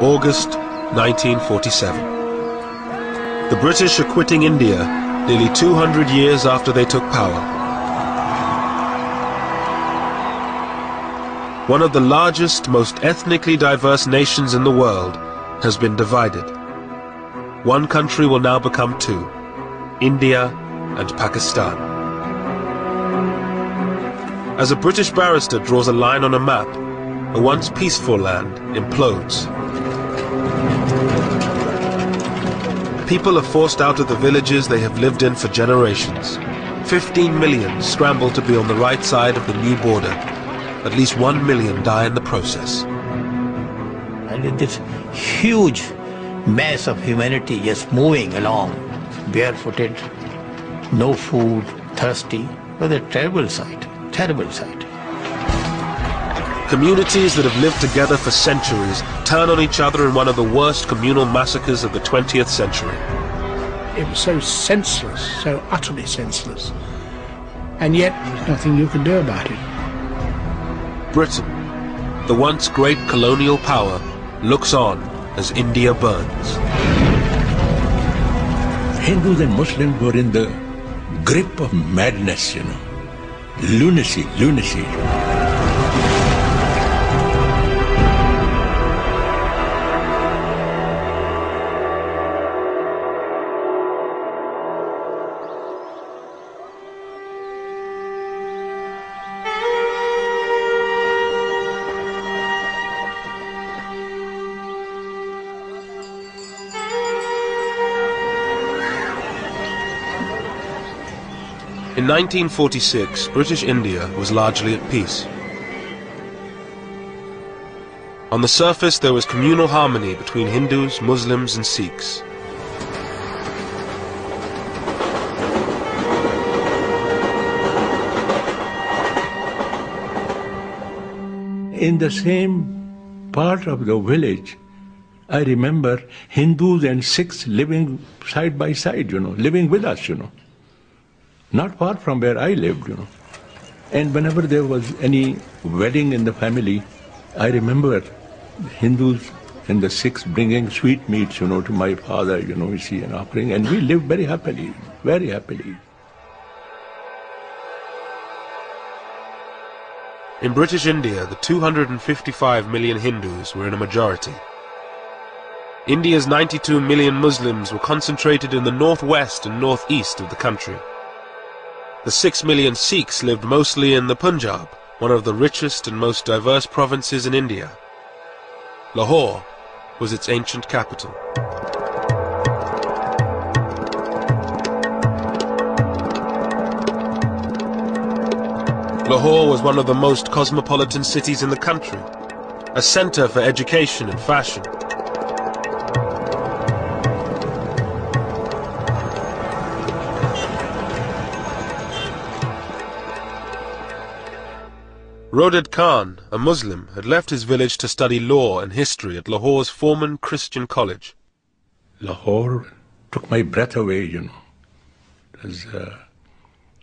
August 1947. The British are quitting India nearly 200 years after they took power. One of the largest, most ethnically diverse nations in the world has been divided. One country will now become two, India and Pakistan. As a British barrister draws a line on a map, a once peaceful land implodes. People are forced out of the villages they have lived in for generations. 15 million scramble to be on the right side of the new border. At least 1 million die in the process. And this huge mass of humanity just moving along, barefooted, no food, thirsty. It was a terrible sight, terrible sight. Communities that have lived together for centuries turn on each other in one of the worst communal massacres of the 20th century. It was so senseless, so utterly senseless. And yet, there's nothing you can do about it. Britain, the once great colonial power, looks on as India burns. Hindus and Muslims were in the grip of madness, lunacy. In 1946, British India was largely at peace. On the surface, there was communal harmony between Hindus, Muslims and Sikhs. In the same part of the village, I remember Hindus and Sikhs living side by side, living with us, Not far from where I lived, And whenever there was any wedding in the family, I remember Hindus and the Sikhs bringing sweetmeats, to my father, and offering. And we lived very happily, very happily. In British India, the 255 million Hindus were in a majority. India's 92 million Muslims were concentrated in the northwest and northeast of the country. The 6 million Sikhs lived mostly in the Punjab, one of the richest and most diverse provinces in India. Lahore was its ancient capital. Lahore was one of the most cosmopolitan cities in the country, a center for education and fashion. Roded Khan, a Muslim, had left his village to study law and history at Lahore's Forman Christian College. Lahore took my breath away, because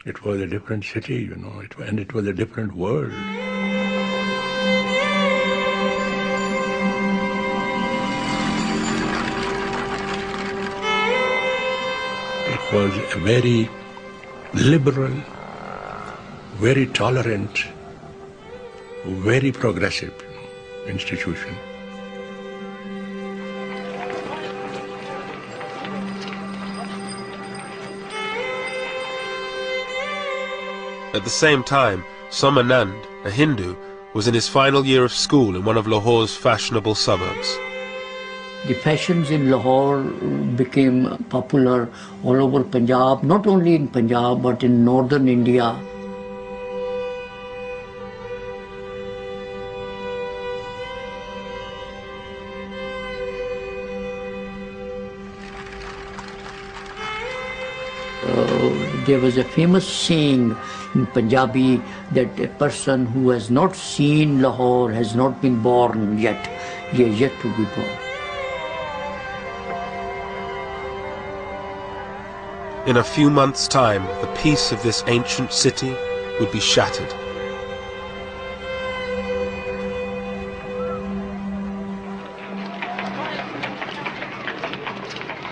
it was a different city, and it was a different world. It was a very liberal, very tolerant, very progressive institution. At the same time, Somanand, a Hindu, was in his final year of school in one of Lahore's fashionable suburbs. The fashions in Lahore became popular all over Punjab, not only in Punjab but in northern India. There was a famous saying in Punjabi that a person who has not seen Lahore has not been born yet. He is yet to be born. In a few months' time, the peace of this ancient city would be shattered.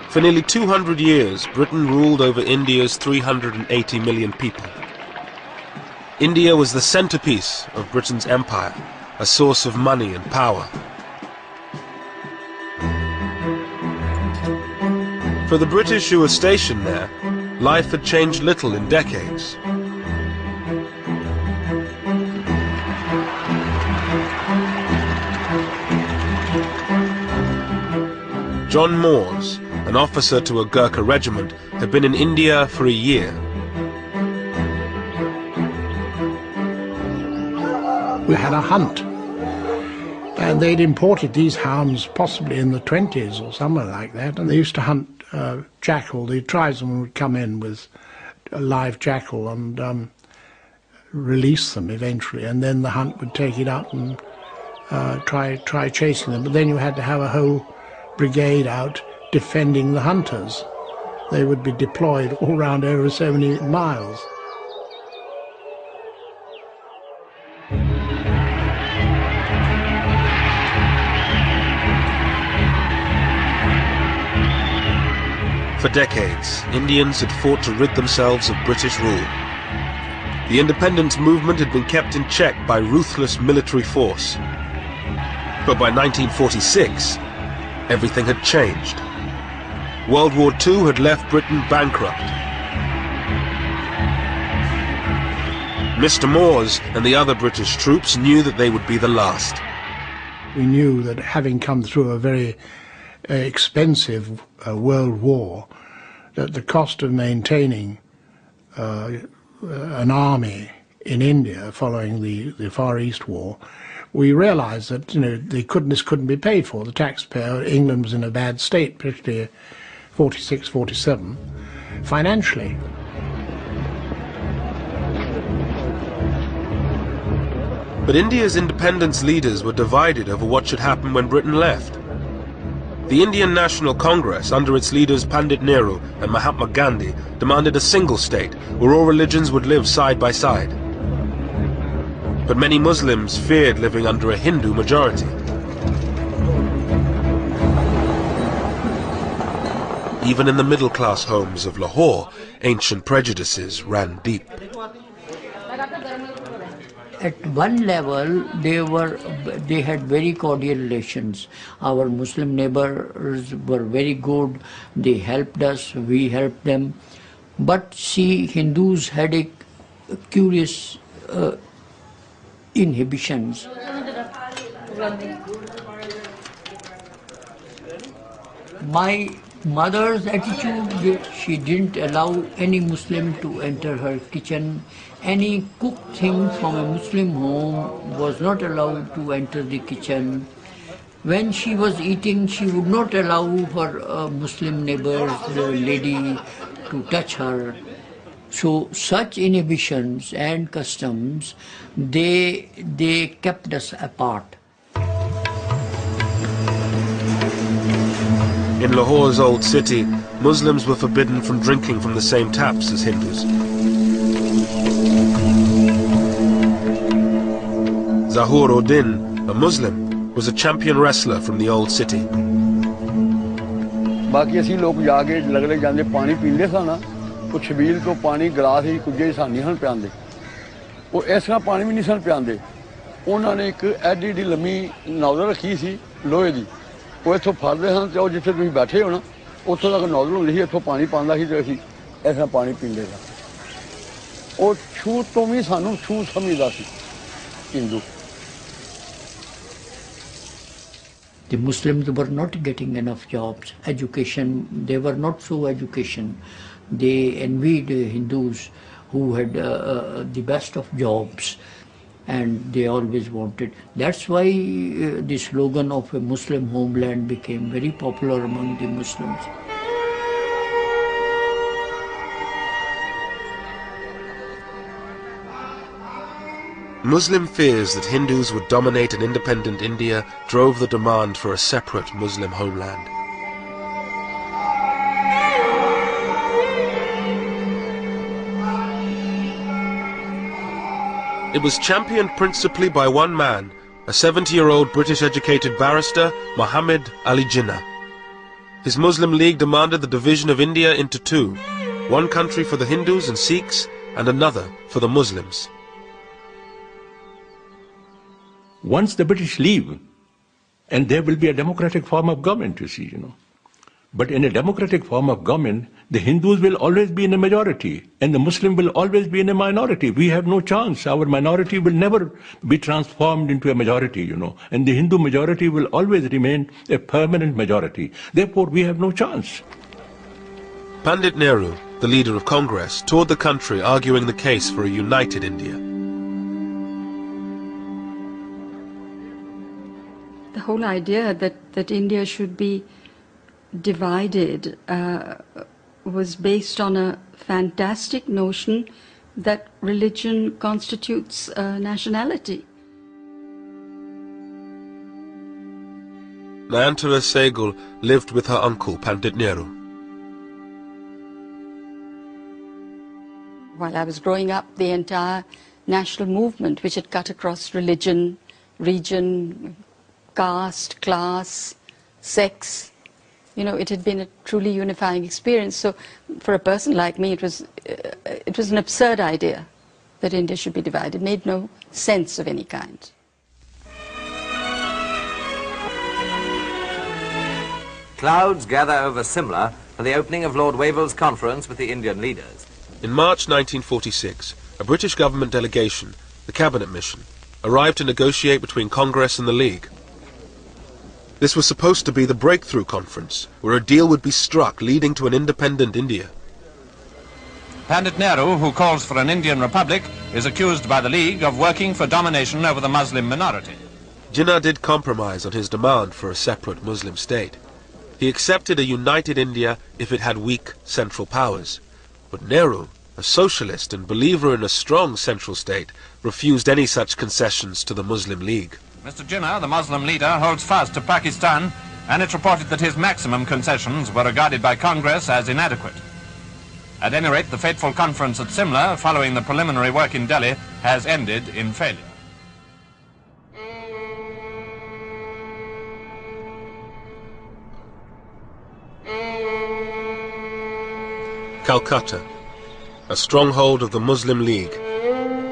For nearly 200 years, Britain ruled over India's 380 million people. India was the centerpiece of Britain's empire, a source of money and power. For the British who were stationed there, life had changed little in decades. John Moores, an officer to a Gurkha regiment, had been in India for a year. We had a hunt, and they'd imported these hounds possibly in the 20s or somewhere like that, and they used to hunt jackal. The tribesmen would come in with a live jackal and release them eventually, and then the hunt would take it up and try chasing them. But then you had to have a whole brigade out defending the hunters. They would be deployed all round over so many miles. For decades, Indians had fought to rid themselves of British rule. The independence movement had been kept in check by ruthless military force. But by 1946, everything had changed. World War II had left Britain bankrupt. Mr. Moores and the other British troops knew that they would be the last. We knew that having come through a very expensive world war, that the cost of maintaining an army in India following the Far East War, we realized that this couldn't be paid for. The taxpayer, England was in a bad state, particularly 46, 47, financially. But India's independence leaders were divided over what should happen when Britain left. The Indian National Congress, under its leaders Pandit Nehru and Mahatma Gandhi, demanded a single state where all religions would live side by side. But many Muslims feared living under a Hindu majority. Even in the middle-class homes of Lahore, ancient prejudices ran deep. At one level, they had very cordial relations. Our Muslim neighbors were very good. They helped us, we helped them. But see, Hindus had a curious inhibitions. My mother's attitude, she didn't allow any Muslim to enter her kitchen. Any cooked thing from a Muslim home was not allowed to enter the kitchen. When she was eating, she would not allow her Muslim neighbors, the lady, to touch her. So such inhibitions and customs, they kept us apart. In Lahore's old city, Muslims were forbidden from drinking from the same taps as Hindus. Zahur Uddin, a Muslim, was a champion wrestler from the old city. बाकी असी लोग जाके लगले जांदे पानी पींदे सा ना वो छबील तो पानी गिलास ही कुछ ही सानी हन पियांदे वो ऐसा पानी भी नहीं सन पियांदे उन्होंने एक एडी एडी लम्मी नौजल रखी सी लोहे दी वो इत्थों फड़दे सन ते जिथे तुसीं बैठे हो ना उत्थों तक नौजल हुंदी सी इत्थों पानी पांदा सी ते असीं ऐसा पानी पींदे सा वो छूत तो भी सानू छूत समझदा सी Hindu. The Muslims were not getting enough jobs, education, they were not so educated. They envied Hindus who had the best of jobs, and they always wanted. That's why the slogan of a Muslim homeland became very popular among the Muslims. Muslim fears that Hindus would dominate an independent India drove the demand for a separate Muslim homeland. It was championed principally by one man, a 70-year-old British-educated barrister, Muhammad Ali Jinnah. His Muslim League demanded the division of India into two, one country for the Hindus and Sikhs and another for the Muslims. Once the British leave, and there will be a democratic form of government, you see, But in a democratic form of government, the Hindus will always be in a majority, and the Muslim will always be in a minority. We have no chance. Our minority will never be transformed into a majority, and the Hindu majority will always remain a permanent majority. Therefore, we have no chance. Pandit Nehru, the leader of Congress, toured the country arguing the case for a united India. The whole idea that India should be divided was based on a fantastic notion that religion constitutes nationality. Nayantara Sehgal lived with her uncle, Pandit Nehru. While I was growing up, the entire national movement, which had cut across religion, region, caste, class, sex, it had been a truly unifying experience. So for a person like me, it was an absurd idea that India should be divided. It made no sense of any kind. Clouds gather over Simla for the opening of Lord Wavell's conference with the Indian leaders. In March 1946, a British government delegation, the Cabinet Mission, arrived to negotiate between Congress and the League. This was supposed to be the breakthrough conference, where a deal would be struck leading to an independent India. Pandit Nehru, who calls for an Indian republic, is accused by the League of working for domination over the Muslim minority. Jinnah did compromise on his demand for a separate Muslim state. He accepted a united India if it had weak central powers. But Nehru, a socialist and believer in a strong central state, refused any such concessions to the Muslim League. Mr. Jinnah, the Muslim leader, holds fast to Pakistan, and it's reported that his maximum concessions were regarded by Congress as inadequate. At any rate, the fateful conference at Simla, following the preliminary work in Delhi, has ended in failure. Calcutta, a stronghold of the Muslim League,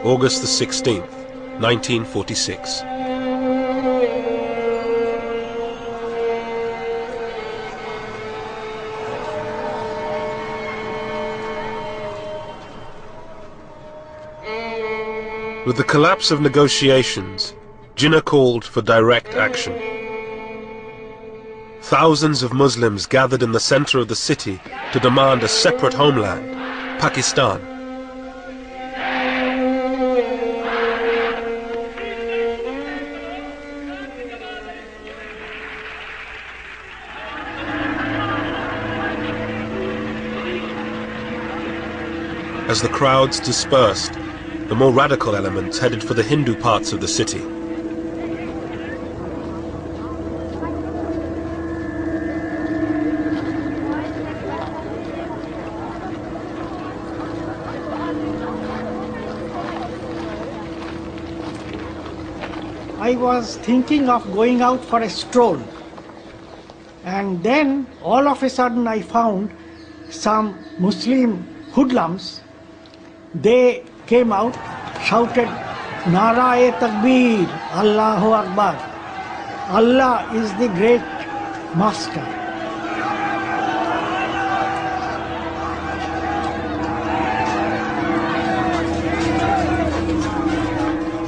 August the 16th, 1946. With the collapse of negotiations, Jinnah called for direct action. Thousands of Muslims gathered in the center of the city to demand a separate homeland, Pakistan. As the crowds dispersed, the more radical elements headed for the Hindu parts of the city. I was thinking of going out for a stroll, and then all of a sudden I found some Muslim hoodlums. They came out, shouted, Nara-e Takbir, Allahu Akbar. Allah is the great master.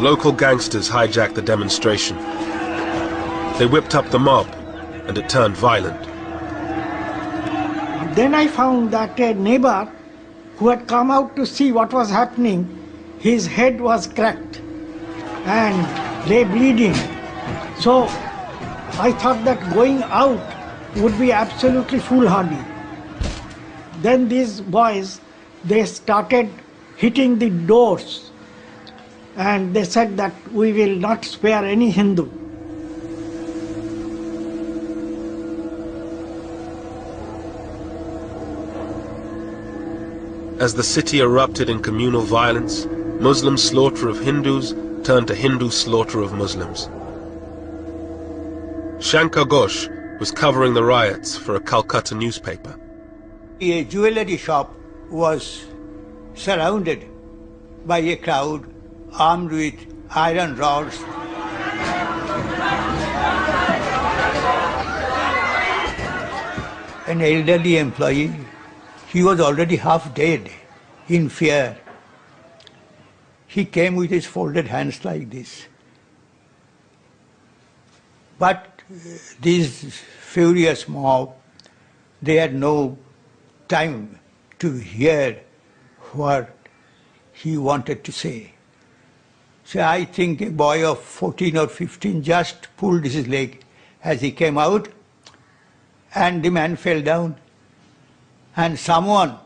Local gangsters hijacked the demonstration. They whipped up the mob, and it turned violent. Then I found that a neighbor who had come out to see what was happening, his head was cracked and lay bleeding. So I thought that going out would be absolutely foolhardy. Then these boys, they started hitting the doors, and they said that we will not spare any Hindu. As the city erupted in communal violence, Muslim slaughter of Hindus turned to Hindu slaughter of Muslims. Shankar Ghosh, was covering the riots for a Calcutta newspaper. A jewellery shop was surrounded by a crowd armed with iron rods. An elderly employee, he was already half dead in fear. He came with his folded hands like this. But this furious mob, they had no time to hear what he wanted to say. So I think a boy of 14 or 15 just pulled his leg as he came out, and the man fell down, and someone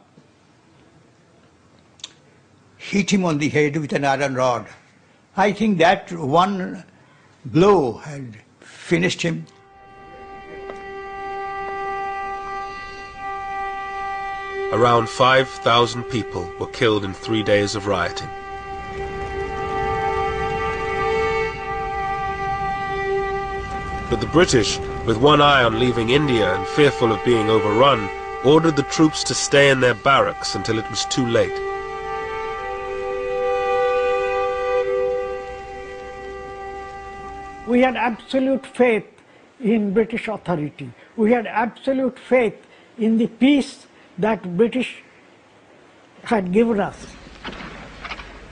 hit him on the head with an iron rod. I think that one blow had finished him. Around 5,000 people were killed in 3 days of rioting. But the British, with one eye on leaving India and fearful of being overrun, ordered the troops to stay in their barracks until it was too late. We had absolute faith in British authority. We had absolute faith in the peace that British had given us.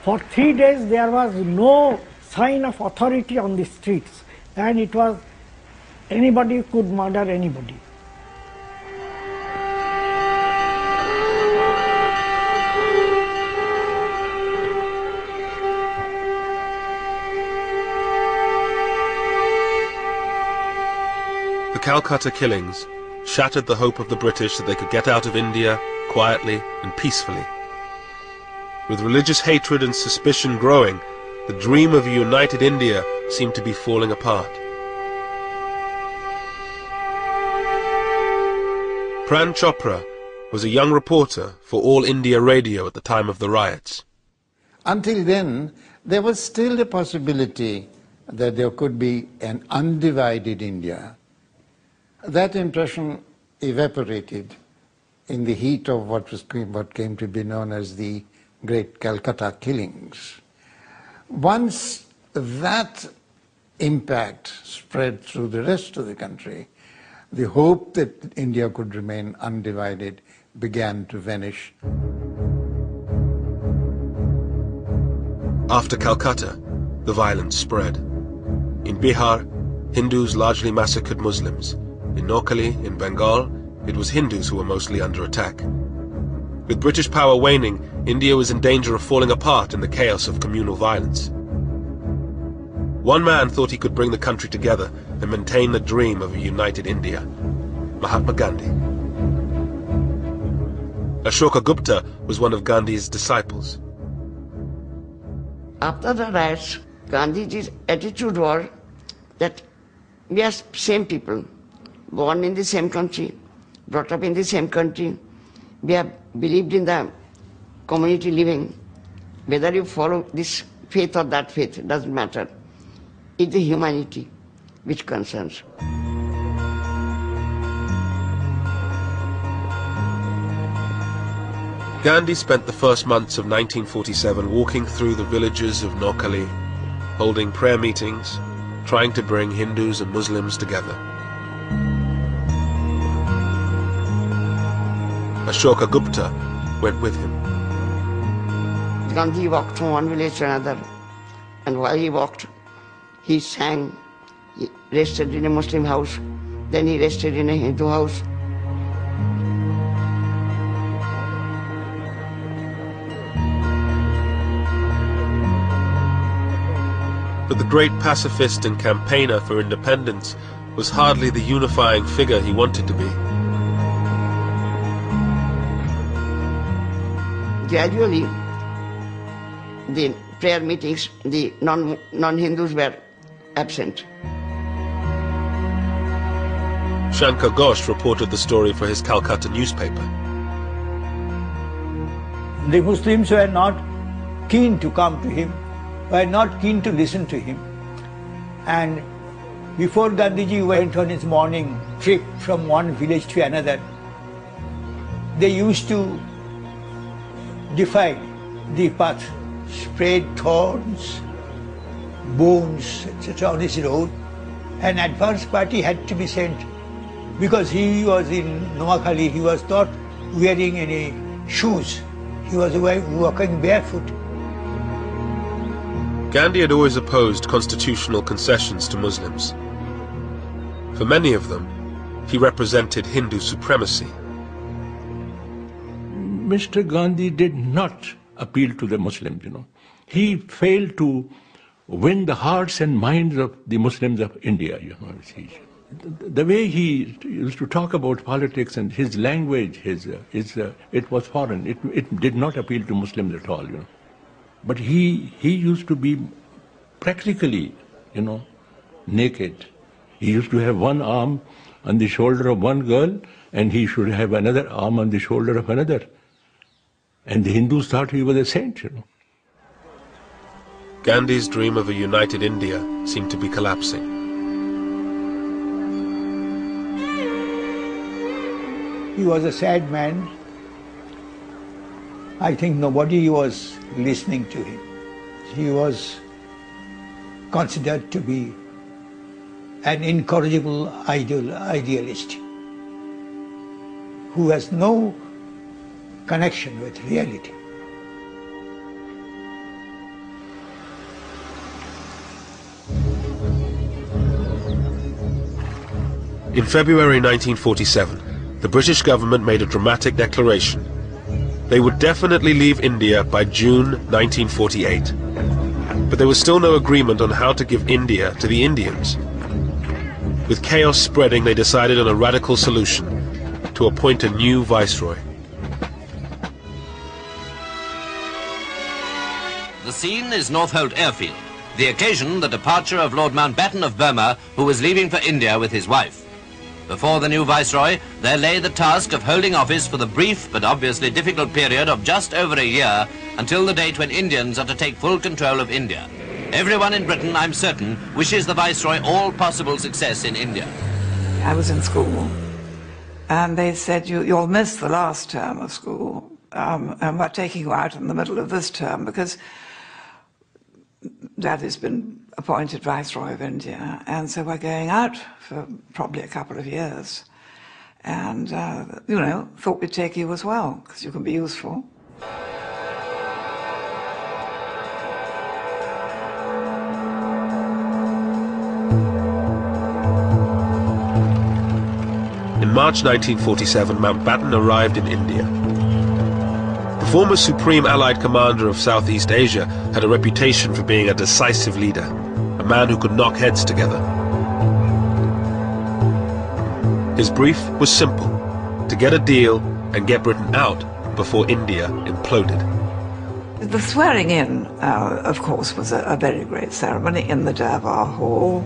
For 3 days there was no sign of authority on the streets, and it was anybody could murder anybody. The Calcutta killings shattered the hope of the British that they could get out of India quietly and peacefully. With religious hatred and suspicion growing, the dream of a united India seemed to be falling apart. Pran Chopra was a young reporter for All India Radio at the time of the riots. Until then, there was still a possibility that there could be an undivided India. That impression evaporated in the heat of what came to be known as the Great Calcutta Killings. Once that impact spread through the rest of the country, the hope that India could remain undivided began to vanish. After Calcutta, the violence spread. In Bihar, Hindus largely massacred Muslims. In Noakhali, in Bengal, it was Hindus who were mostly under attack. With British power waning, India was in danger of falling apart in the chaos of communal violence. One man thought he could bring the country together and maintain the dream of a united India: Mahatma Gandhi. Ashoka Gupta was one of Gandhi's disciples. After the riots, Gandhiji's attitude was that we are same people, born in the same country, brought up in the same country. We have believed in the community living. Whether you follow this faith or that faith, it doesn't matter. It's the humanity which concerns. Gandhi spent the first months of 1947 walking through the villages of Noakhali, holding prayer meetings, trying to bring Hindus and Muslims together. Ashoka Gupta went with him. Gandhi walked from one village to another, and while he walked, he sang. He rested in a Muslim house, then he rested in a Hindu house. But the great pacifist and campaigner for independence was hardly the unifying figure he wanted to be. Gradually, the prayer meetings, the non-Hindus were absent. Shankar Ghosh reported the story for his Calcutta newspaper. The Muslims were not keen to come to him, were not keen to listen to him. And Before Gandhiji went on his morning trip from one village to another, they used to defile the path, spread thorns, bones, etc. on his road. An advance party had to be sent because he was in Noakhali, he was not wearing any shoes. He was walking barefoot. Gandhi had always opposed constitutional concessions to Muslims. For many of them, he represented Hindu supremacy. Mr. Gandhi did not appeal to the Muslims, He failed to win the hearts and minds of the Muslims of India, The way he used to talk about politics and his language, it was foreign. It did not appeal to Muslims at all, But he used to be practically, naked. He used to have one arm on the shoulder of one girl, and he should have another arm on the shoulder of another. And the Hindus thought he was a saint, Gandhi's dream of a united India seemed to be collapsing. He was a sad man. I think nobody was listening to him. He was considered to be an incorrigible idealist who has no connection with reality. In February 1947, the British government made a dramatic declaration. They would definitely leave India by June 1948. But there was still no agreement on how to give India to the Indians. With chaos spreading, they decided on a radical solution: to appoint a new viceroy. The scene is Northolt Airfield, the occasion the departure of Lord Mountbatten of Burma, who was leaving for India with his wife. Before the new viceroy, there lay the task of holding office for the brief but obviously difficult period of just over a year until the date when Indians are to take full control of India. Everyone in Britain, I'm certain, wishes the viceroy all possible success in India. I was in school, and they said, you'll miss the last term of school, and we're taking you out in the middle of this term because Daddy's been appointed Viceroy of India, and so we're going out for probably a couple of years. And, thought we'd take you as well, because you can be useful. In March 1947, Mountbatten arrived in India. The former Supreme Allied Commander of Southeast Asia had a reputation for being a decisive leader, a man who could knock heads together. His brief was simple: to get a deal and get Britain out before India imploded. The swearing in, of course, was a very great ceremony in the Durbar Hall,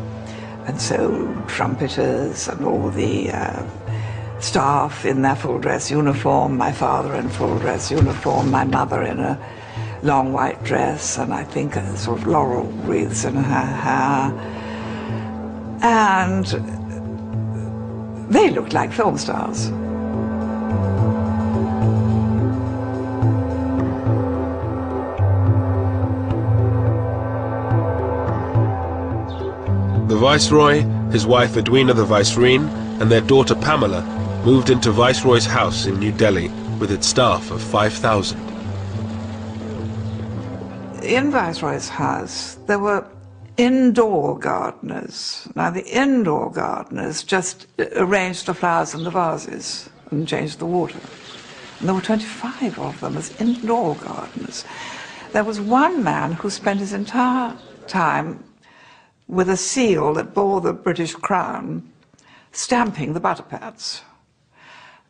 and so trumpeters and all the staff in their full dress uniform, my father in full dress uniform, my mother in a long white dress, and I think a sort of laurel wreaths in her hair. And they looked like film stars. The Viceroy, his wife Edwina the Vicereine, and their daughter Pamela moved into Viceroy's house in New Delhi with its staff of 5,000. In Viceroy's house, there were indoor gardeners. Now, the indoor gardeners just arranged the flowers in the vases and changed the water. And there were 25 of them as indoor gardeners. There was one man who spent his entire time with a seal that bore the British crown, stamping the butter pads.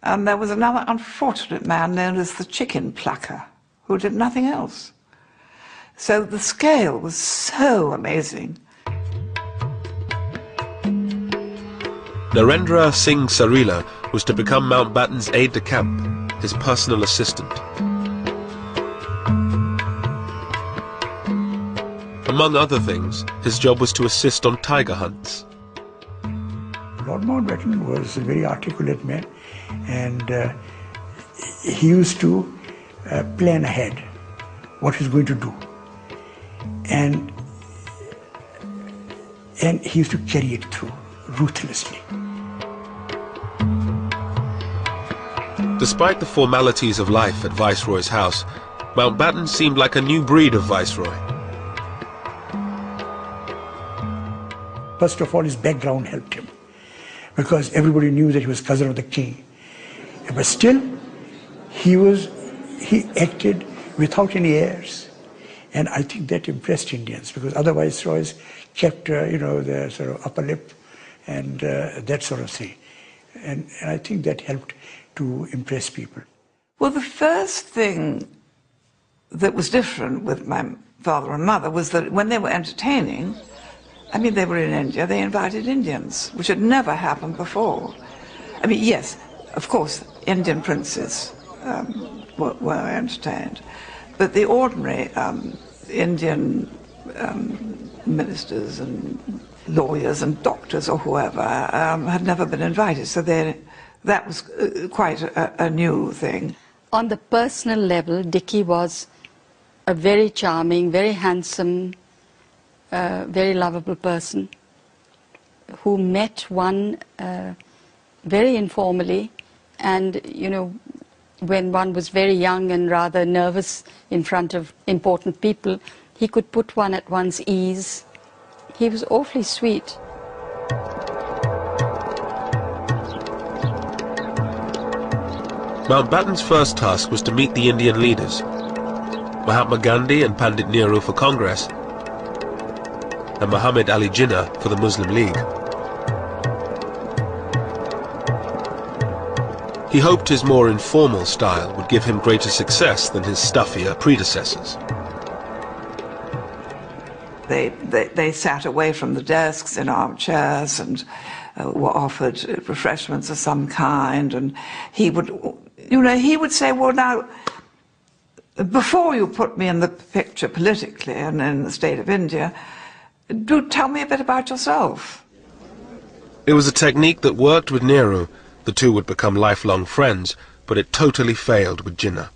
And there was another unfortunate man known as the chicken plucker, who did nothing else. So the scale was so amazing. Narendra Singh Sarila was to become Mountbatten's aide-de-camp, his personal assistant. Among other things, his job was to assist on tiger hunts. Lord Mountbatten was a very articulate man, and he used to plan ahead what he's going to do. And he used to carry it through ruthlessly. Despite the formalities of life at Viceroy's house, Mountbatten seemed like a new breed of Viceroy. First of all, his background helped him, because everybody knew that he was cousin of the king. But still, he acted without any airs. And I think that impressed Indians, because other viceroys kept, their sort of upper lip and that sort of thing. And I think that helped to impress people. Well, the first thing that was different with my father and mother was that when they were entertaining, I mean, they were in India, they invited Indians, which had never happened before. I mean, yes, of course, Indian princes were entertained, but the ordinary Indian ministers and lawyers and doctors or whoever had never been invited, so that was quite a new thing. On the personal level, Dickie was a very charming, very handsome, very lovable person who met one very informally, and when one was very young and rather nervous in front of important people, he could put one at one's ease. He was awfully sweet. Mountbatten's first task was to meet the Indian leaders, Mahatma Gandhi and Pandit Nehru for Congress, and Muhammad Ali Jinnah for the Muslim League. He hoped his more informal style would give him greater success than his stuffier predecessors. They sat away from the desks in armchairs and were offered refreshments of some kind, and he would say, well, now, before you put me in the picture politically and in the state of India, do tell me a bit about yourself. It was a technique that worked with Nehru. The two would become lifelong friends, but it totally failed with Jinnah.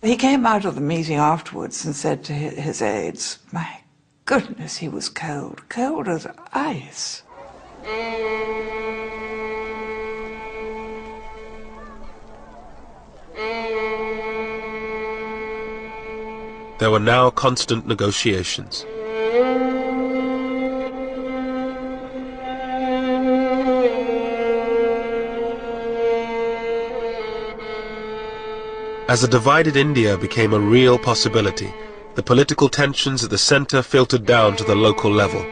He came out of the meeting afterwards and said to his aides, my goodness, he was cold, cold as ice. There were now constant negotiations. As a divided India became a real possibility, the political tensions at the centre filtered down to the local level.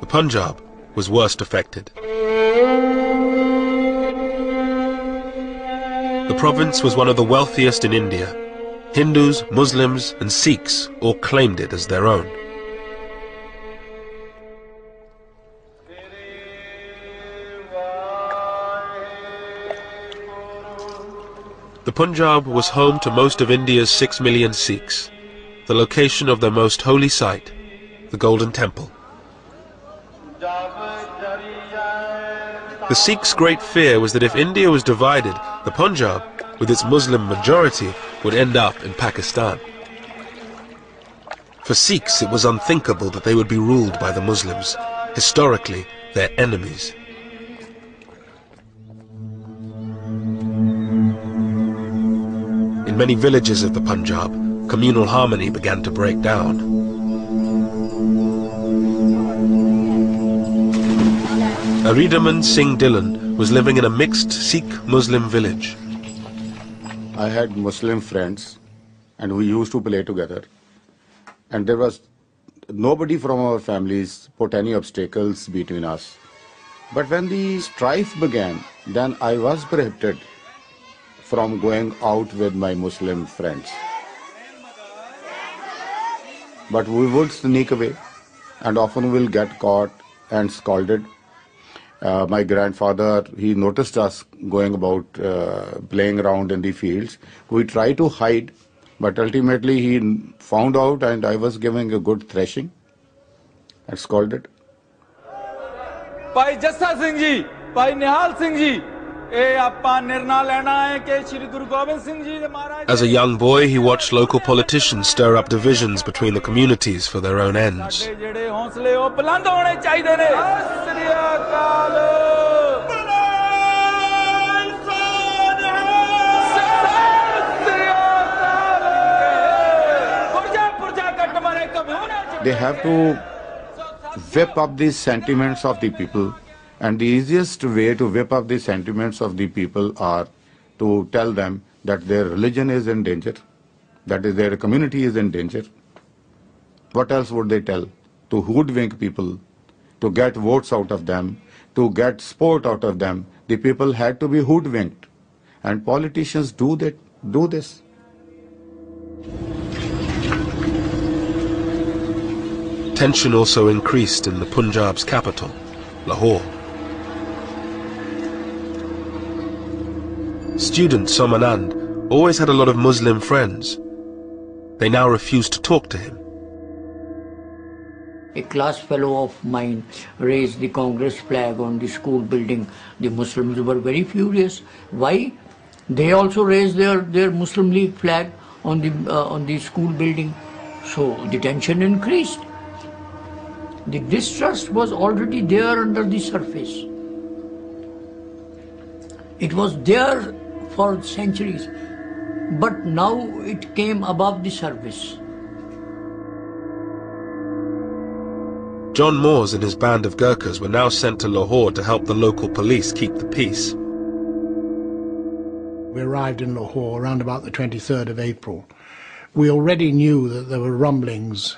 The Punjab was worst affected. The province was one of the wealthiest in India. Hindus, Muslims and Sikhs all claimed it as their own. The Punjab was home to most of India's 6 million Sikhs, the location of their most holy site, the Golden Temple. The Sikhs' great fear was that if India was divided, the Punjab, with its Muslim majority, would end up in Pakistan. For Sikhs, it was unthinkable that they would be ruled by the Muslims, historically their enemies. In many villages of the Punjab, communal harmony began to break down. Aridaman Singh Dillon was living in a mixed Sikh-Muslim village. I had Muslim friends and we used to play together. And there was nobody from our families put any obstacles between us. But when the strife began, then I was prohibited from going out with my Muslim friends. But we would sneak away and often will get caught and scolded. My grandfather, he noticed us going about playing around in the fields. We tried to hide But ultimately he found out, and I was giving a good thrashing and scolded. Bhai Jassa Singh ji, Bhai Nihal Singh ji, as a young boy, he watched local politicians stir up divisions between the communities for their own ends. They have to whip up the sentiments of the people. And the easiest way to whip up the sentiments of the people are to tell them that their religion is in danger, that is, their community is in danger. What else would they tell? To hoodwink people, to get votes out of them, to get support out of them. The people had to be hoodwinked. And politicians do this. Tension also increased in the Punjab's capital, Lahore. Student Somanand always had a lot of Muslim friends. They now refused to talk to him. A class fellow of mine raised the Congress flag on the school building. The Muslims were very furious. Why? They also raised their Muslim League flag on the school building. So the tension increased. The distrust was already there under the surface. It was there for centuries, but now it came above the surface. John Moores and his band of Gurkhas were now sent to Lahore to help the local police keep the peace. We arrived in Lahore around about the 23rd of April. We already knew that there were rumblings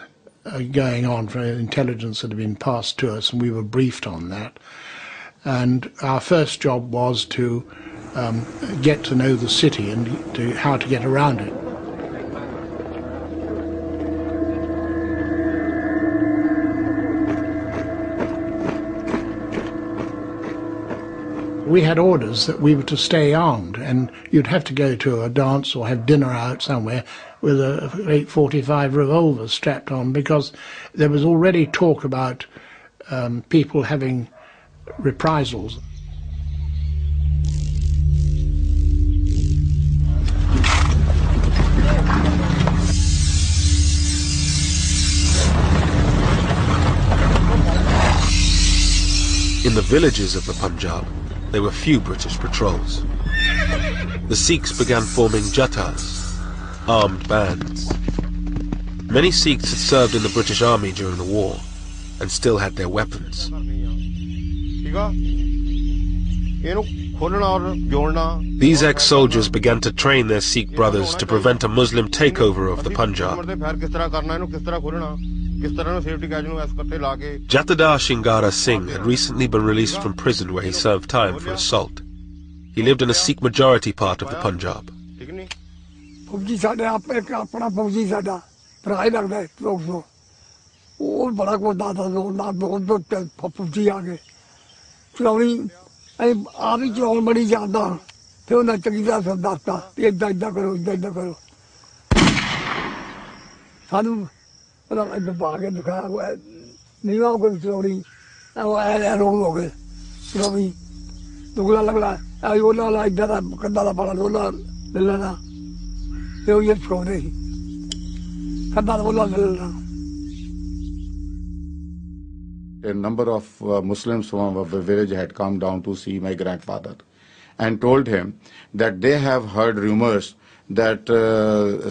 going on for intelligence that had been passed to us, and we were briefed on that. And our first job was to get to know the city and how to get around it. We had orders that we were to stay armed, and you'd have to go to a dance or have dinner out somewhere with a 845 revolver strapped on, because there was already talk about people having reprisals. In the villages of the Punjab, there were few British patrols. The Sikhs began forming Jathas, armed bands. Many Sikhs had served in the British Army during the war and still had their weapons. These ex-soldiers began to train their Sikh brothers to prevent a Muslim takeover of the Punjab. Jatadar Shingara Singh had recently been released from prison where he served time for assault. He lived in a Sikh majority part of the Punjab. A number of Muslims from our village had come down to see my grandfather and told him that they have heard rumors that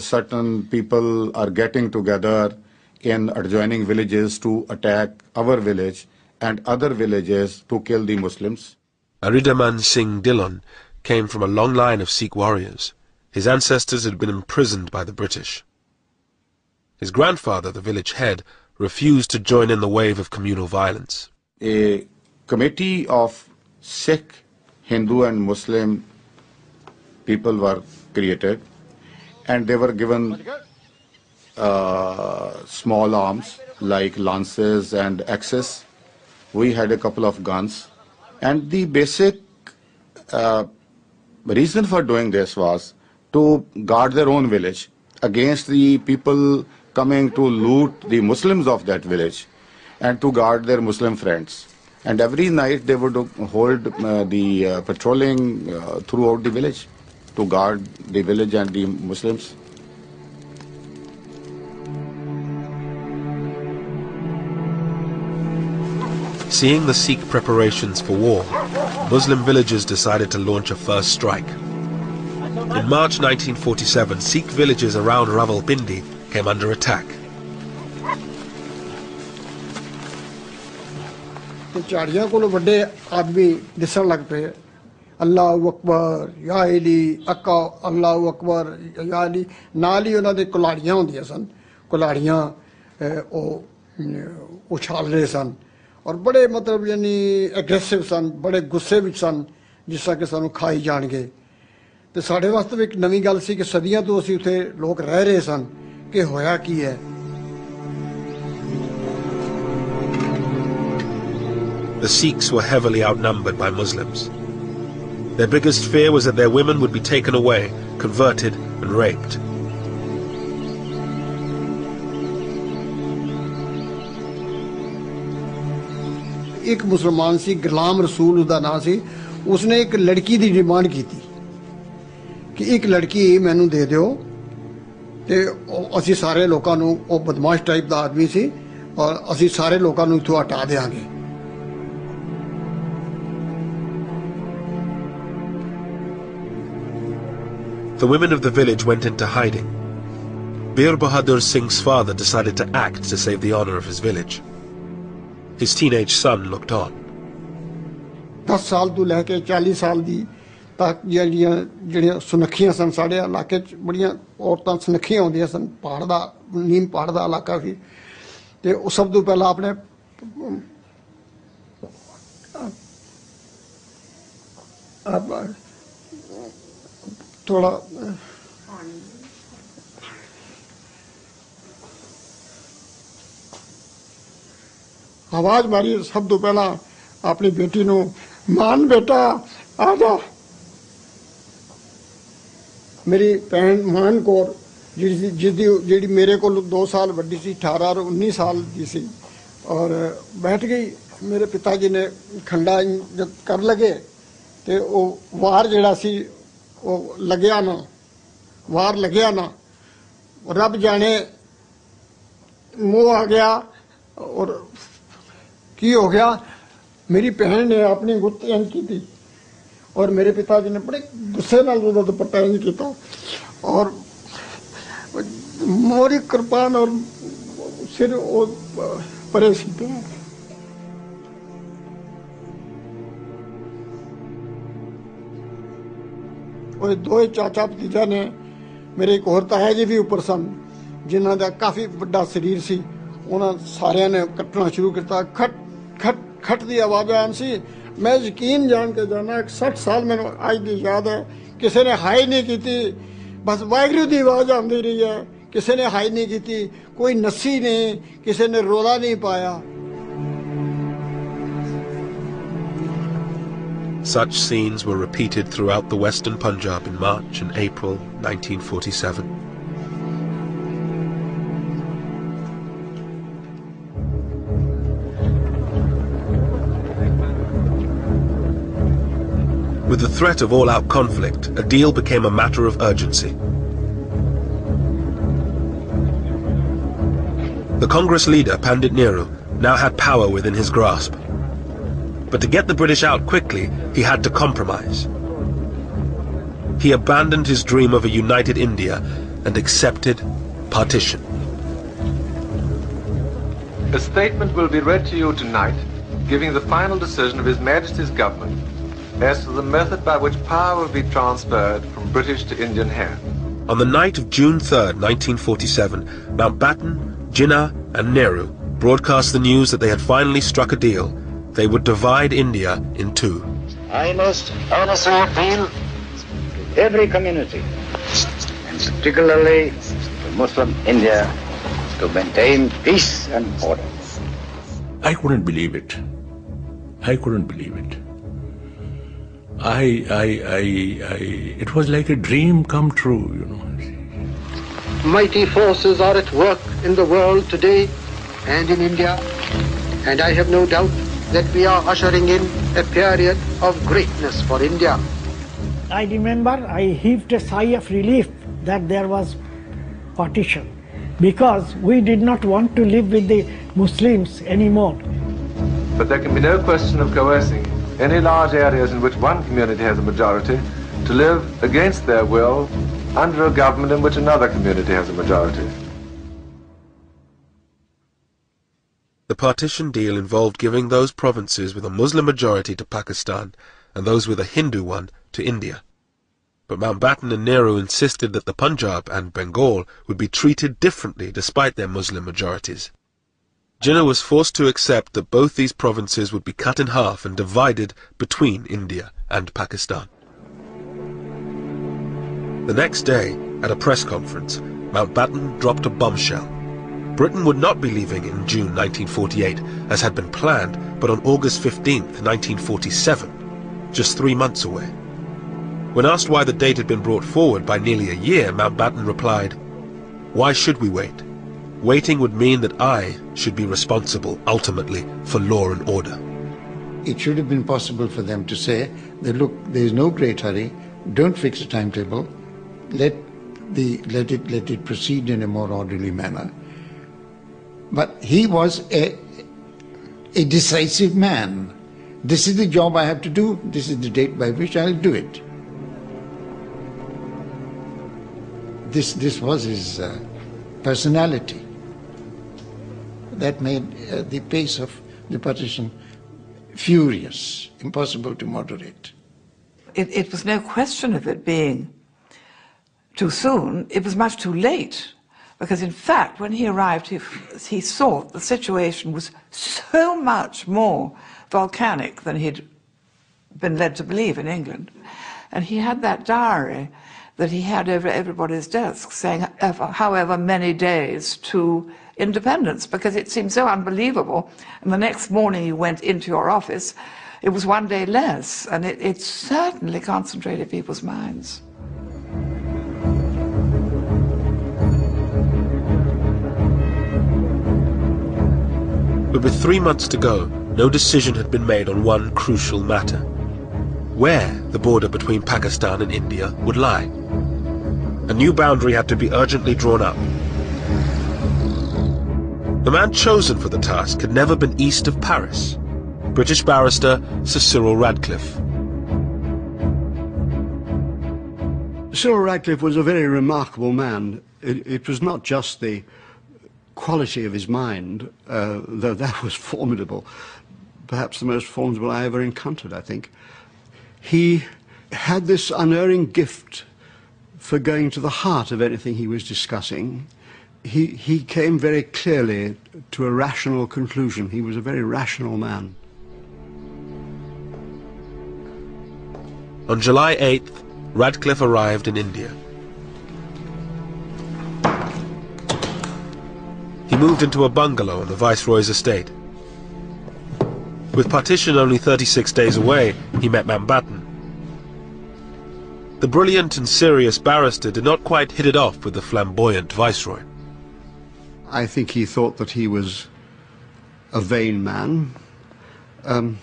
certain people are getting together in adjoining villages to attack our village and other villages to kill the Muslims. Aridaman Singh Dillon came from a long line of Sikh warriors. His ancestors had been imprisoned by the British. His grandfather, the village head, refused to join in the wave of communal violence. A committee of Sikh, Hindu and Muslim people were created, and they were given small arms like lances and axes. We had a couple of guns, and the basic reason for doing this was to guard their own village. against the people coming to loot the Muslims of that village and to guard their Muslim friends. And every night they would hold the patrolling throughout the village to guard the village and the Muslims. Seeing the Sikh preparations for war, Muslim villagers decided to launch a first strike. In March 1947, Sikh villages around Rawalpindi came under attack. ਝਾੜੀਆਂ ਕੋਲ ਵੱਡੇ ਆਦਮੀ ਦਿਸਣ ਲੱਗ ਪਏ ਅੱਲਾਹੁ ਅਕਬਰ ਯਾ ਅਲੀ ਅੱਕਾ ਅੱਲਾਹੁ ਅਕਬਰ ਯਾ ਅਲੀ ਨਾਲ ਹੀ ਉਹਨਾਂ ਦੇ ਕੁਲਾੜੀਆਂ ਹੁੰਦੀਆਂ ਸਨ ਕੁਲਾੜੀਆਂ ਉਹ ਉਛਾਲ ਰਹੇ ਸਨ ਔਰ ਬੜੇ ਮਤਲਬ ਯਾਨੀ ਐਗਰੈਸਿਵ ਸਨ ਬੜੇ ਗੁੱਸੇ ਵਿੱਚ ਸਨ ਜਿਸ ਤਰ੍ਹਾਂ ਕਿ ਸਾਨੂੰ ਖਾਈ ਜਾਣਗੇ ਤੇ ਸਾਡੇ ਵਾਸਤੇ ਵੀ ਇੱਕ ਨਵੀਂ ਗੱਲ ਸੀ ਕਿ ਸਦੀਆਂ ਤੋਂ ਅਸੀਂ ਉੱਥੇ ਲੋਕ ਰਹਿ ਰਹੇ ਸਨ ਕਿ ਹੋਇਆ ਕੀ ਹੈ The Sikhs were heavily outnumbered by Muslims. Their biggest fear was that their women would be taken away, converted and raped. एक मुसलमान सी गुलाम रसूल उदा नाम सी उसने एक लड़की दी डिमांड की थी कि एक लड़की मैनू दे दिओ ते असी सारे लोकां नू ओ बदमाश टाइप दा आदमी सी और असी सारे लोकां नू इथों हटा देंगे The women of the village went into hiding. Bir Bahadur Singh's father decided to act to save the honor of his village. His teenage son looked on. 10 ਸਾਲ ਤੋਂ ਲੈ ਕੇ 40 ਸਾਲ ਦੀ ਤੱਕ ਜਿਹੜੀਆਂ ਸੁਨੱਖੀਆਂ ਸਨ ਸਾਡੇ ਇਲਾਕੇ 'ਚ ਬੜੀਆਂ ਔਰਤਾਂ ਸੁਨੱਖੀਆਂ ਹੁੰਦੀਆਂ ਸਨ ਪਹਾੜ ਦਾ ਨੀਮ ਪਹਾੜ ਦਾ ਇਲਾਕਾ ਸੀ ਤੇ ਉਹ ਸਭ ਤੋਂ ਪਹਿਲਾਂ ਆਪਣੇ थोड़ा आवाज मारी सब तो पहला अपनी बेटी नु मान बेटा आ जा मेरी भैन मान कौर जी मेरे को 2 साल वड्डी सी 18 और 19 साल की सी और बैठ गई मेरे पिताजी ने खंडा जब कर लगे ते वो वार जिहड़ा सी ਉਹ ਲੱਗਿਆ ਨਾ ਵਾਰ ਲੱਗਿਆ ਨਾ ਰੱਬ ਜਾਣੇ ਮੂੰਹ ਆ ਗਿਆ ਔਰ ਕੀ ਹੋ ਗਿਆ ਮੇਰੀ ਭੈਣ ਨੇ ਆਪਣੀ ਗੁੱਤ ਇੰਜ ਕੀਤੀ ਔਰ ਮੇਰੇ ਪਿਤਾ ਜੀ ਨੇ ਬੜੇ ਗੁੱਸੇ ਨਾਲ ਉਹਦਾ ਦੁਪੱਟਾ ਇੰਜ ਕੀਤਾ ਔਰ ਮੋਰੀ ਕਿਰਪਾਨ ਔਰ ਸਿਰ ਉਹ ਪਰੇ ਸੀ ਪਿਆ और दो चाचा भतीजा ने मेरे एक होर ताया जी भी उपर सन जिन्हों का काफ़ी बड़ा शरीर सी उन्होंने सारिया ने कट्टना शुरू किया खट खट खट की आवाज़ आन सी मैं यकीन जान के जाना 60 साल मैंने अज की याद है किसी ने हाई नहीं की बस वाहगुरू की आवाज़ आती रही है किसी ने हाई नहीं की कोई नस्सी नहीं किसी ने रोला नहीं पाया Such scenes were repeated throughout the western Punjab in March and April 1947. With the threat of all-out conflict, a deal became a matter of urgency. The Congress leader, Pandit Nehru, now had power within his grasp. But to get the British out quickly, he had to compromise. He abandoned his dream of a united India and accepted partition. A statement will be read to you tonight, giving the final decision of His Majesty's government as to the method by which power will be transferred from British to Indian hands. On the night of June 3rd, 1947, Mountbatten, Jinnah and Nehru broadcast the news that they had finally struck a deal. They would divide India in two. I must honestly appeal to every community, and particularly to Muslim India, to maintain peace and order. I couldn't believe it. I couldn't believe it. It was like a dream come true, you know. mighty forces are at work in the world today and in India, and I have no doubt that we are ushering in a period of greatness for India. I remember I heaved a sigh of relief that there was partition, because we did not want to live with the Muslims anymore. But there can be no question of coercing any large areas in which one community has a majority to live against their will under a government in which another community has a majority. The partition deal involved giving those provinces with a Muslim majority to Pakistan and those with a Hindu one to India. But Mountbatten and Nehru insisted that the Punjab and Bengal would be treated differently despite their Muslim majorities. Jinnah was forced to accept that both these provinces would be cut in half and divided between India and Pakistan. The next day, at a press conference, Mountbatten dropped a bombshell. Britain would not be leaving in June 1948, as had been planned, but on August 15, 1947, just 3 months away. When asked why the date had been brought forward by nearly a year, Mountbatten replied, "Why should we wait? Waiting would mean that I should be responsible, ultimately, for law and order." It should have been possible for them to say that, look, there is no great hurry, don't fix a timetable, let it proceed in a more orderly manner. But he was a decisive man. This is the job I have to do, this is the date by which I'll do it. This was his personality that made the pace of the partition furious, impossible to moderate. It was no question of it being too soon. It was much too late, because in fact when he arrived he saw the situation was so much more volcanic than he'd been led to believe in England. And he had that diary that he had over everybody's desk saying however many days to independence, because it seemed so unbelievable. And the next morning you went into your office, it was 1 day less, and it certainly concentrated people's minds. But with 3 months to go, no decision had been made on one crucial matter: where the border between Pakistan and India would lie. A new boundary had to be urgently drawn up. The man chosen for the task had never been east of Paris: British barrister Sir Cyril Radcliffe. Cyril Radcliffe was a very remarkable man. It was not just the quality of his mind, though that was formidable, perhaps the most formidable I ever encountered, I think. He had this unerring gift for going to the heart of anything he was discussing. He came very clearly to a rational conclusion. He was a very rational man. On July 8th, Radcliffe arrived in India. He moved into a bungalow on the Viceroy's estate. With partition only 36 days away, he met Mountbatten. The brilliant and serious barrister did not quite hit it off with the flamboyant Viceroy. I think he thought that he was a vain man, and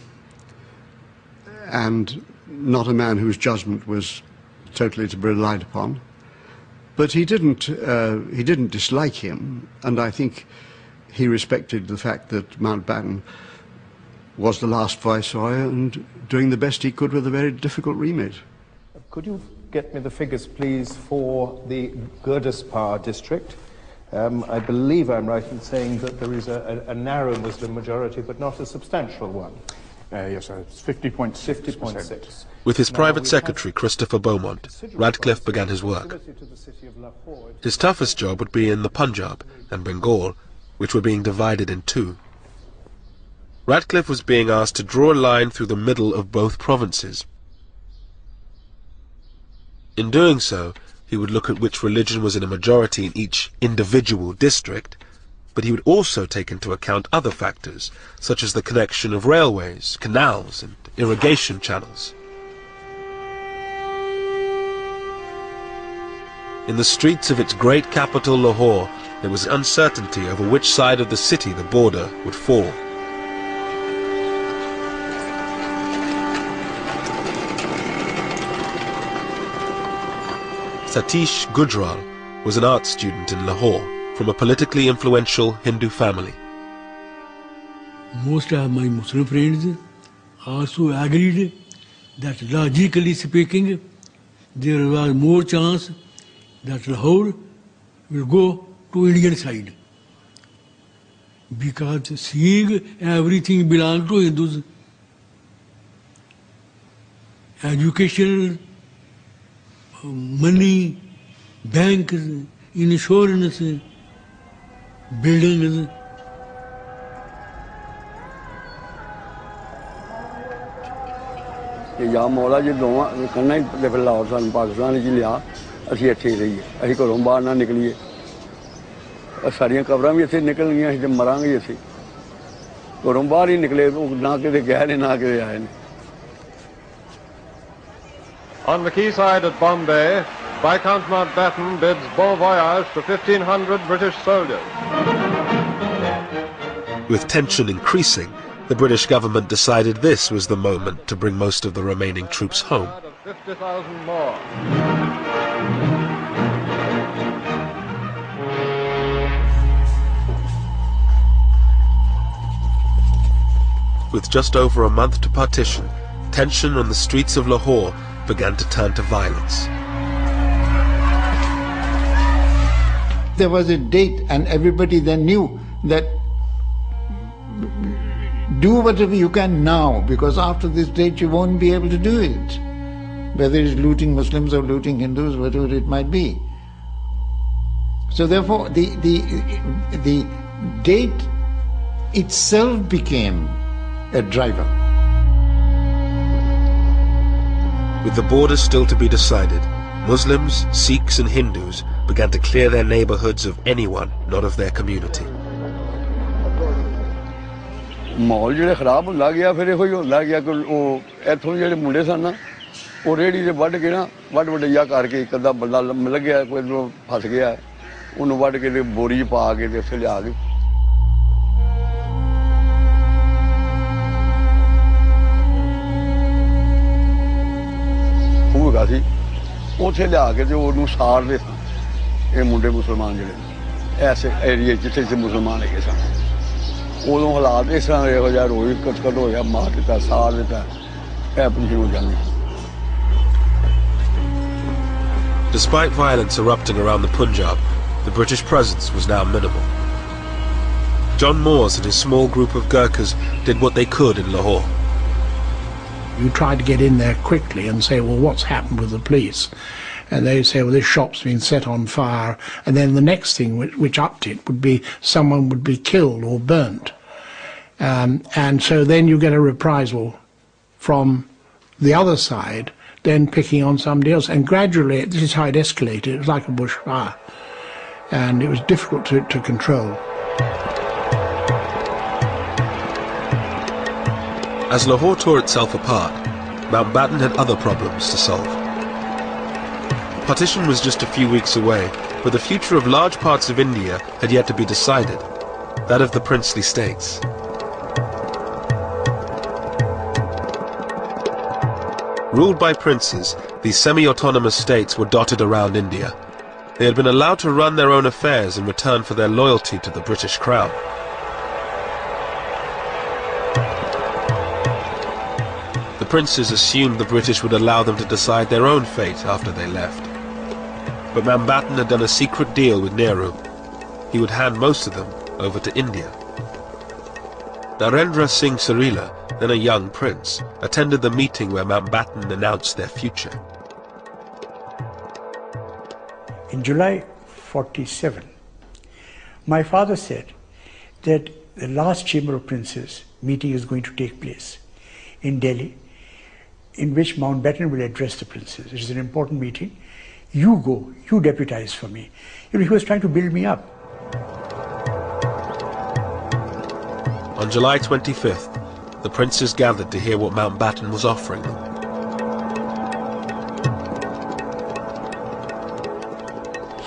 not a man whose judgment was totally to be relied upon. But he didn't dislike him, and I think he respected the fact that Mountbatten was the last Viceroy and doing the best he could with a very difficult remit. Could you get me the figures, please, for the Gurdaspur district? I believe I'm right in saying that there is a narrow Muslim majority, but not a substantial one. Yes, it's 50.6%. 50.6. With his private secretary, Christopher Beaumont, Radcliffe began his work. His toughest job would be in the Punjab and Bengal, which were being divided in two. Radcliffe was being asked to draw a line through the middle of both provinces. In doing so, he would look at which religion was in a majority in each individual district, but he would also take into account other factors, such as the connection of railways, canals, and irrigation channels. In the streets of its great capital, Lahore, there was uncertainty over which side of the city the border would fall. Satish Gujral was an art student in Lahore from a politically influential Hindu family. Most of my Muslim friends also agreed that logically speaking, there was more chance that Lahore will go to Indian side. Because seeing everything belongs to Hindus, education, money, banks, insurance, buildings. या मौला जी दोवां कन्ना ही ते फिर लाहौर सानू पाकिस्तान च लिया असीं इत्थे रहिए असीं घरों बाहर ना निकलीए सारियां कबरां भी इत्थे निकल गईयां असीं ते मरांगे इत्थे घरों बाहर ही निकले ना किते गए ने ना किते आए ने. On the quayside at Bombay, Viscount Mountbatten bids bon voyage to 1,500 British soldiers. With tension increasing, the British government decided this was the moment to bring most of the remaining troops home. 50,000 more. With just over a month to partition, tension on the streets of Lahore began to turn to violence. There was a date and everybody then knew that do whatever you can now, because after this date you won't be able to do it. Whether it's looting Muslims or looting Hindus, whatever it might be. So therefore the date itself became a driver. With the borders still to be decided, Muslims, Sikhs and Hindus began to clear their neighborhoods of anyone not of their community. माहौल जो खराब होंदा गया फिर इहो ही होंदा गया कि इत्थों जेह्ड़े मुंडे सन ना वो रेहड़ी ते वड्ढ के ना वड्ढ वड्ढिया करके एक अद्धा बंदा मिल गया कोई फस गया उन्होंने वड्ढ के बोरी पा के ते उत्थे लिया के होगा सी उत्थे लिया के ते उन्होंने साड़दे सन ये मुंडे मुसलमान जेह्ड़े ऐसे एरिया जिथे जिथे मुसलमान है सन उदों हालात इस तरह इहो जिहा रोई कटकट होया मार दिता साड़ दिता ऐ पुछी हो जांदी. Despite violence erupting around the Punjab, the British presence was now minimal. John Moores and his small group of Gurkhas did what they could in Lahore. You tried to get in there quickly and say, well, what's happened with the police? And they say, well, this shop's been set on fire. And then the next thing which upped it would be someone would be killed or burnt. And so then you get a reprisal from the other side, then picking on somebody else. And gradually, this is how it escalated. It was like a bushfire. And it was difficult to control. As Lahore tore itself apart, Mountbatten had other problems to solve. Partition was just a few weeks away, but the future of large parts of India had yet to be decided, that of the princely states. Ruled by princes, these semi-autonomous states were dotted around India. They had been allowed to run their own affairs in return for their loyalty to the British Crown. The princes assumed the British would allow them to decide their own fate after they left. But Mountbatten had done a secret deal with Nehru. He would hand most of them over to India. Narendra Singh Sarila, then a young prince, attended the meeting where Mountbatten announced their future. In July 47, my father said that the last Chamber of Princes meeting is going to take place in Delhi, in which Mountbatten will address the princes. It is an important meeting. You go, you deputize for me. You know, he was trying to build me up. On July 25th, the princes gathered to hear what Mountbatten was offering them.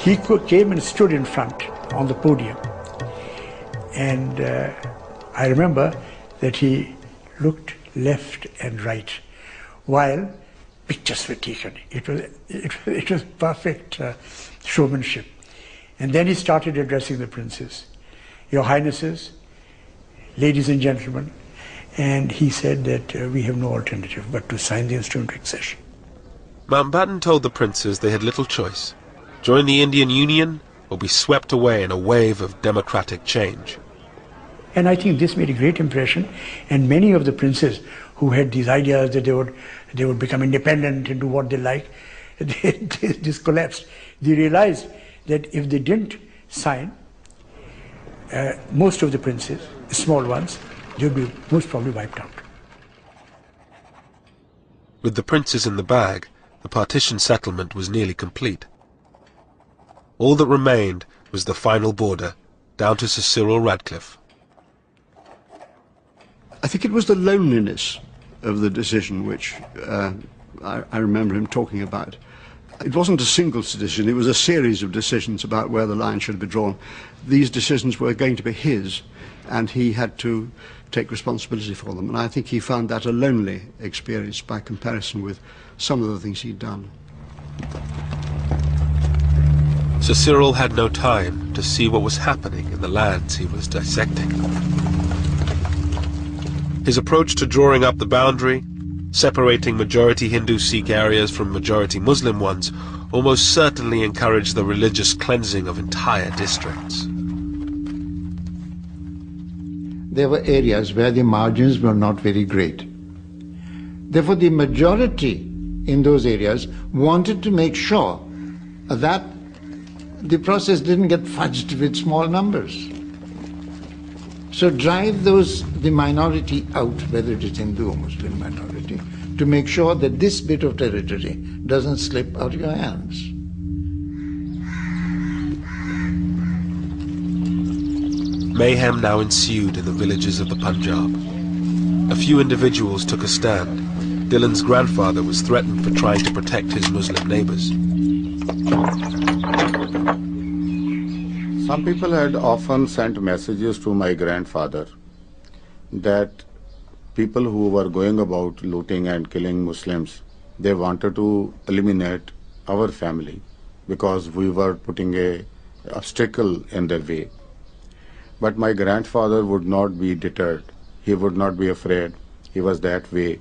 He came and stood in front on the podium. And I remember that he looked left and right while pictures were taken. It was perfect showmanship. And then he started addressing the princes. Your Highnesses, ladies and gentlemen, and he said that we have no alternative but to sign the instrument of accession. Mountbatten told the princes they had little choice: join the Indian Union or be swept away in a wave of democratic change. And I think this made a great impression, and many of the princes who had these ideas that they would become independent and do what they like, this collapsed. They realized that if they didn't sign, most of the princes, the small ones, they would be most probably wiped out. With the princes in the bag, the partition settlement was nearly complete. All that remained was the final border, down to Sir Cyril Radcliffe. I think it was the loneliness of the decision which I remember him talking about. It wasn't a single decision, it was a series of decisions about where the line should be drawn. These decisions were going to be his, and he had to take responsibility for them. And I think he found that a lonely experience by comparison with some of the things he'd done. Sir Cyril had no time to see what was happening in the lands he was dissecting. His approach to drawing up the boundary, separating majority Hindu-Sikh areas from majority Muslim ones, almost certainly encouraged the religious cleansing of entire districts. There were areas where the margins were not very great. Therefore, the majority in those areas wanted to make sure that the process didn't get fudged with small numbers. So drive the minority out, whether it is Hindu or Muslim minority, to make sure that this bit of territory doesn't slip out of your hands. Mayhem now ensued in the villages of the Punjab. A few individuals took a stand. Dylan's grandfather was threatened for trying to protect his Muslim neighbors. Some people had often sent messages to my grandfather that people who were going about looting and killing Muslims, they wanted to eliminate our family because we were putting an obstacle in their way. But my grandfather would not be deterred. He would not be afraid. He was that way.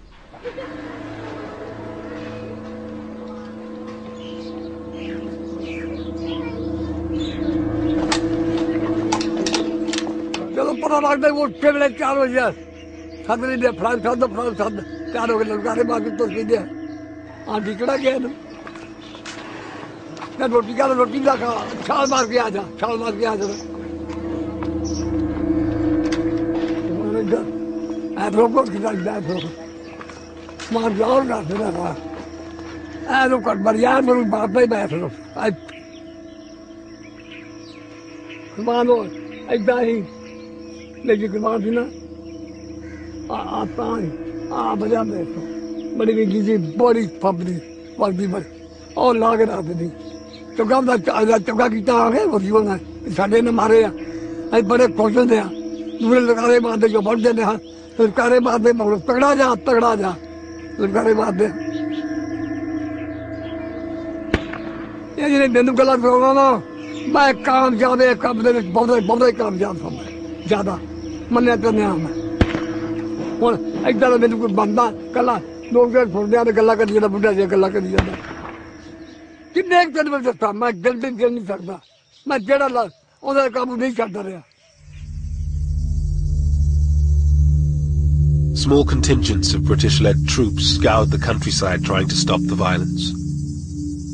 Small contingents of British-led troops scoured the countryside trying to stop the violence.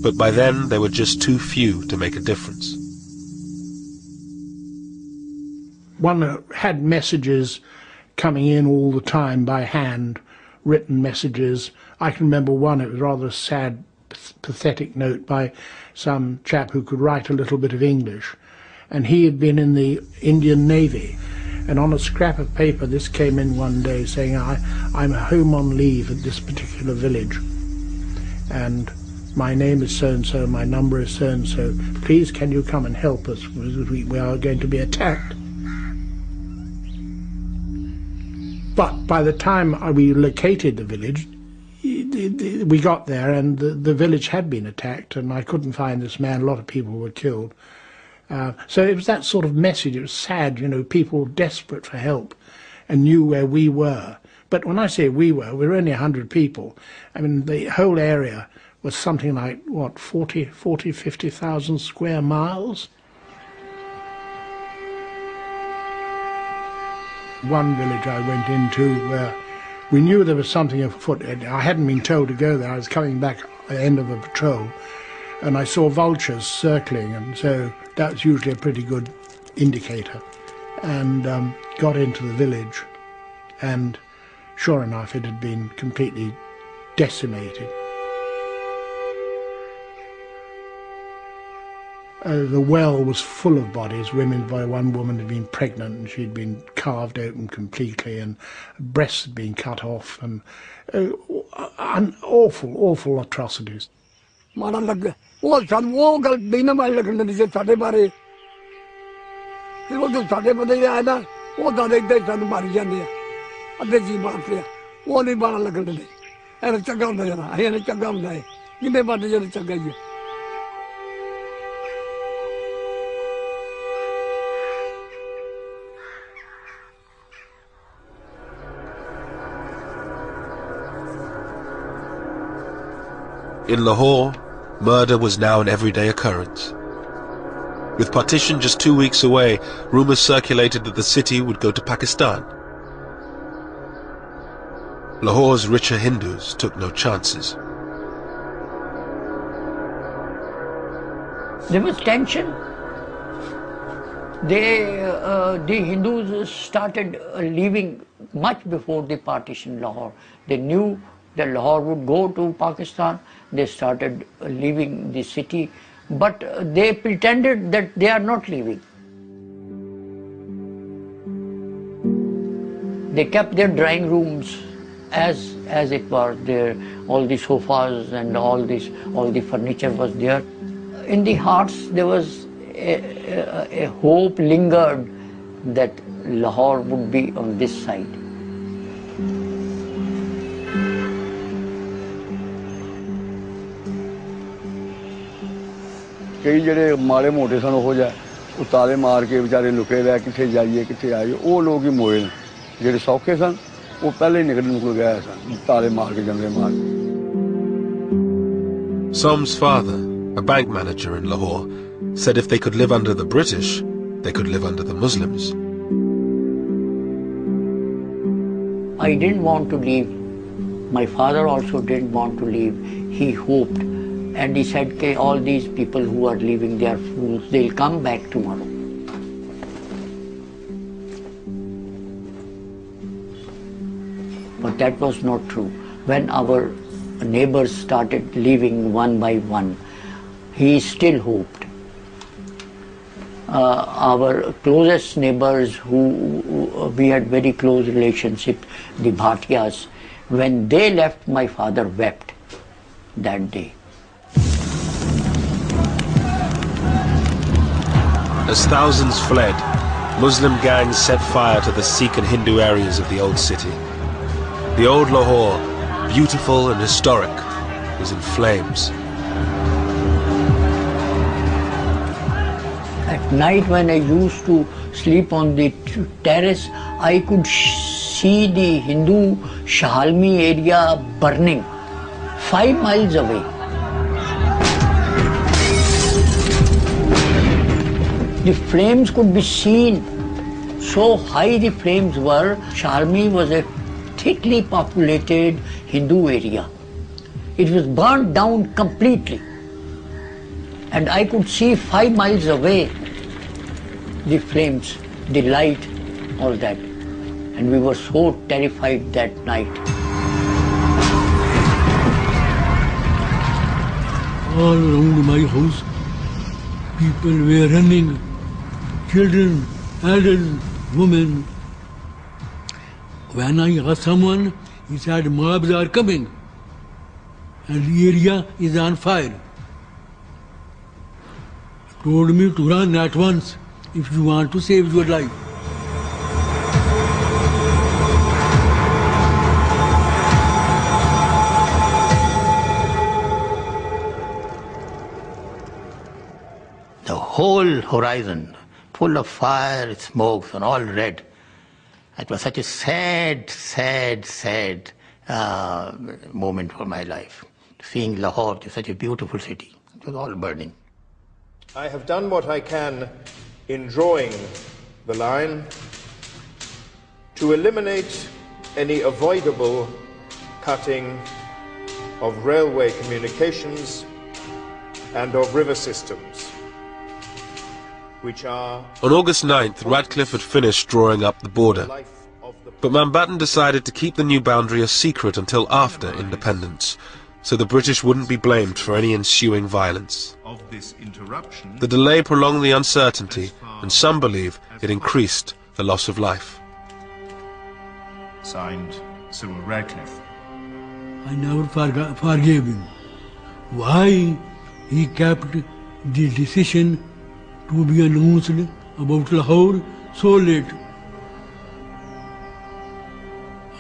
But by then, they were just too few to make a difference. One had messages coming in all the time by hand, written messages. I can remember one, it was rather a sad, pathetic note by some chap who could write a little bit of English. And he had been in the Indian Navy. And on a scrap of paper, this came in one day saying, I'm home on leave at this particular village. And my name is so-and-so, my number is so-and-so, please can you come and help us, we are going to be attacked. But by the time we located the village, we got there and the village had been attacked and I couldn't find this man, a lot of people were killed. So it was that sort of message, it was sad, you know, people desperate for help and knew where we were. But when I say we were only 100 people. I mean, the whole area was something like, what, 50,000 square miles? One village I went into where we knew there was something afoot. I hadn't been told to go there. I was coming back at the end of a patrol and I saw vultures circling, and so that was usually a pretty good indicator. And got into the village and sure enough it had been completely decimated. The well was full of bodies. One woman had been pregnant and she'd been carved open completely and breasts had been cut off, and awful atrocities. In Lahore, murder was now an everyday occurrence. With partition just 2 weeks away, rumours circulated that the city would go to Pakistan. Lahore's richer Hindus took no chances. There was tension. The Hindus started leaving much before the partition Lahore. They knew that Lahore would go to Pakistan. They started leaving the city, but they pretended that they are not leaving. They kept their drawing rooms as it was there. All the sofas and all the furniture was there. In the hearts there was a hope lingered that Lahore would be on this side. कई ਜਿਹੜੇ ਮਾੜੇ ਮੋਟੇ ਸਨ ਉਹ ਜਾ ਉਹ ਤਾਲੇ ਮਾਰ ਕੇ ਵਿਚਾਰੇ ਲੁਕੇ ਰਹਿ ਕਿੱਥੇ ਜਾਈਏ ਕਿੱਥੇ ਆਈਏ ਉਹ ਲੋਕ ਹੀ ਮੋਏ ਨੇ ਜਿਹੜੇ ਸੌਖੇ ਸਨ ਉਹ ਪਹਿਲੇ ਹੀ ਨਿਕਲ ਗਏ ਸਨ ਤਾਲੇ ਮਾਰ ਕੇ ਜੰਗਲੇ ਮਾਰ ਕੇ Som's father, a bank manager in Lahore, said if they could live under the British, they could live under the Muslims. I didn't want to leave. My father also didn't want to leave. He hoped. And he said, okay, all these people who are leaving, they are fools. They'll come back tomorrow. But that was not true. When our neighbors started leaving one by one, he still hoped. Our closest neighbors who we had very close relationship, the Bhatiyas, when they left, my father wept that day. As thousands fled, Muslim gangs set fire to the Sikh and Hindu areas of the old city. The old Lahore, beautiful and historic, was in flames. At night when I used to sleep on the terrace, I could see the Hindu Shahalmi area burning 5 miles away. The flames could be seen. So high the flames were. Shahalmi was a thickly populated Hindu area. It was burnt down completely. And I could see 5 miles away the flames, the light, all that. And we were so terrified that night. All around my house, people were running. Children, adults, women. When I asked someone, he said, mobs are coming. and the area is on fire. Told me to run at once if you want to save your life. The whole horizon full of fire, smokes and all red. It was such a sad, sad, sad moment for my life. Seeing Lahore, such a beautiful city, it was all burning. I have done what I can in drawing the line to eliminate any avoidable cutting of railway communications and of river systems, which are... On August 9th, Radcliffe had finished drawing up the border, but Mountbatten decided to keep the new boundary a secret until after independence, so the British wouldn't be blamed for any ensuing violence. The delay prolonged the uncertainty, and some believe it increased the loss of life. Signed, Cyril Radcliffe. I never forgave him. Why he kept the decision to be announced about Lahore so late?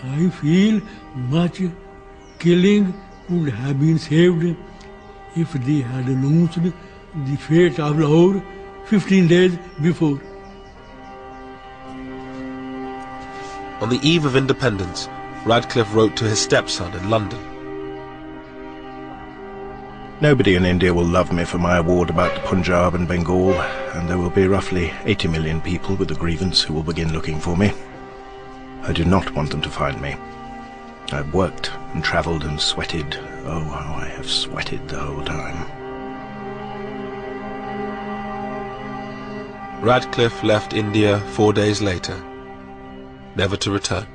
I feel much killing would have been saved if they had announced the fate of Lahore 15 days before. On the eve of independence, Radcliffe wrote to his stepson in London. Nobody in India will love me for my award about the Punjab and Bengal, and there will be roughly 80 million people with a grievance who will begin looking for me. I do not want them to find me. I've worked and travelled and sweated. Oh, how I have sweated the whole time. Radcliffe left India 4 days later, never to return.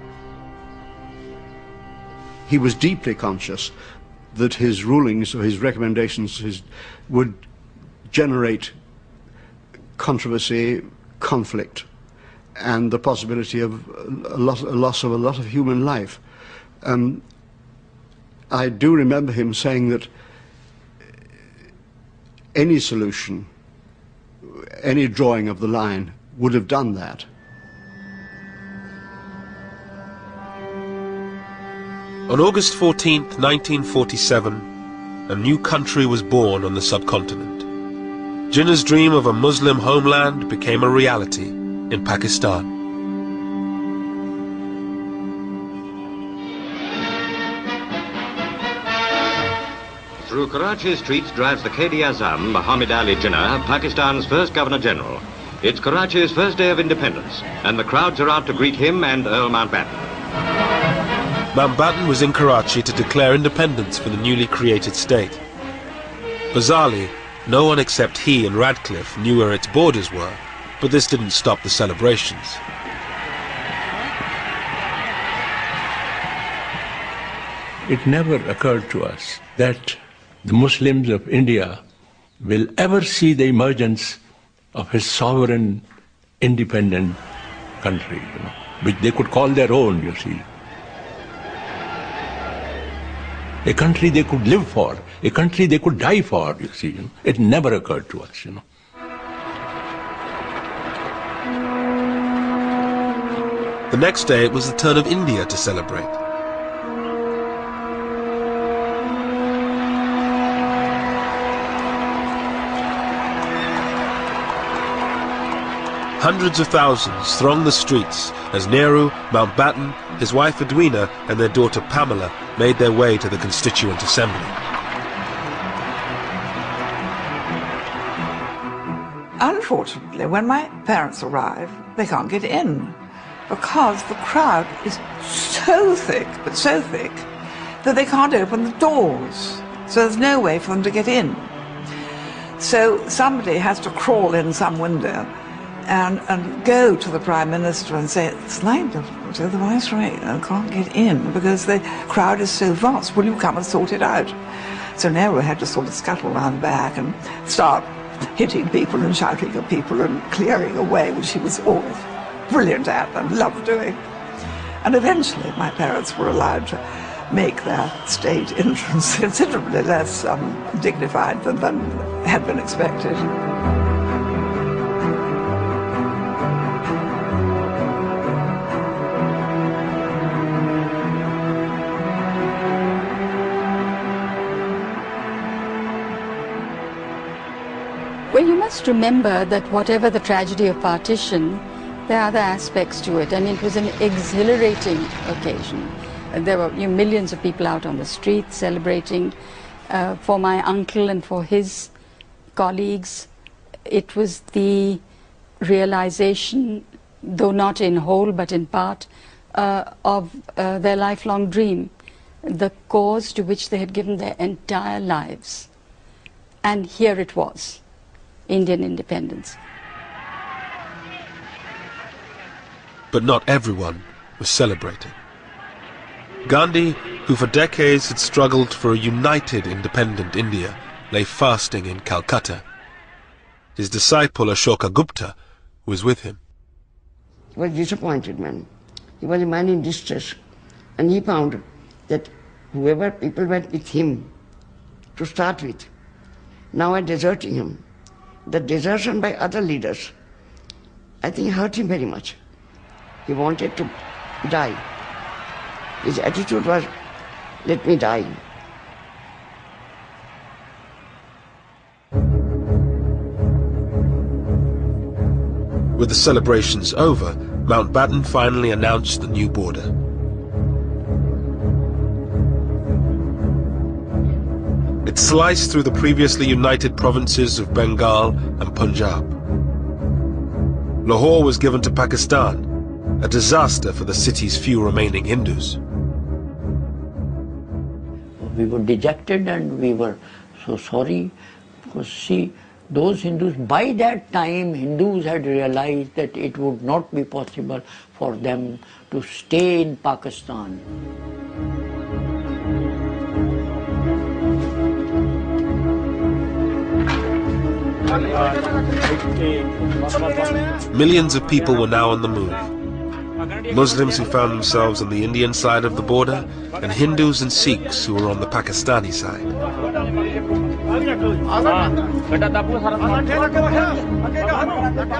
He was deeply conscious that his rulings or his recommendations would generate controversy, conflict, and the possibility of a loss of a lot of human life. I do remember him saying that any solution, any drawing of the line would have done that. On August 14th, 1947, a new country was born on the subcontinent. Jinnah's dream of a Muslim homeland became a reality in Pakistan. Through Karachi streets drives the Quaid-e-Azam, Muhammad Ali Jinnah, Pakistan's first Governor-General. It's Karachi's first day of independence, and the crowds are out to greet him and Earl Mountbatten. Mountbatten was in Karachi to declare independence for the newly created state. Bizarrely, no one except he and Radcliffe knew where its borders were, but this didn't stop the celebrations. It never occurred to us that the Muslims of India will ever see the emergence of a sovereign, independent country, which they could call their own, you see. A country they could live for, a country they could die for, you see. It never occurred to us, The next day it was the turn of India to celebrate. Hundreds of thousands thronged the streets as Nehru, Mountbatten, his wife Edwina and their daughter Pamela made their way to the Constituent Assembly. Unfortunately, when my parents arrive, they can't get in because the crowd is so thick, but so thick, that they can't open the doors. So there's no way for them to get in. So somebody has to crawl in some window and go to the Prime Minister and say, it's like the Viceroy, I can't get in because the crowd is so vast. Will you come and sort it out? So Nehru had to sort of scuttle round back and start hitting people and shouting at people and clearing away, which he was always brilliant at and loved doing. And eventually my parents were allowed to make their state entrance considerably less dignified than had been expected. Well, you must remember that whatever the tragedy of partition, there are other aspects to it. I mean, it was an exhilarating occasion. There were millions of people out on the streets celebrating. For my uncle and for his colleagues, it was the realization, though not in whole but in part, of their lifelong dream, the cause to which they had given their entire lives. And here it was, Indian independence. But not everyone was celebrating. Gandhi, who for decades had struggled for a united independent India, lay fasting in Calcutta. His disciple Ashoka Gupta was with him. He was a disappointed man. He was a man in distress. And he found that whoever people went with him to start with, now are deserting him. The desertion by other leaders, I think, hurt him very much. He wanted to die. His attitude was, let me die. With the celebrations over, Mountbatten finally announced the new border. It sliced through the previously united provinces of Bengal and Punjab. Lahore was given to Pakistan, a disaster for the city's few remaining Hindus. We were dejected and we were so sorry because, see, those Hindus, by that time, Hindus had realized that it would not be possible for them to stay in Pakistan. Millions of people were now on the move. Muslims who found themselves on the Indian side of the border, and Hindus and Sikhs who were on the Pakistani side.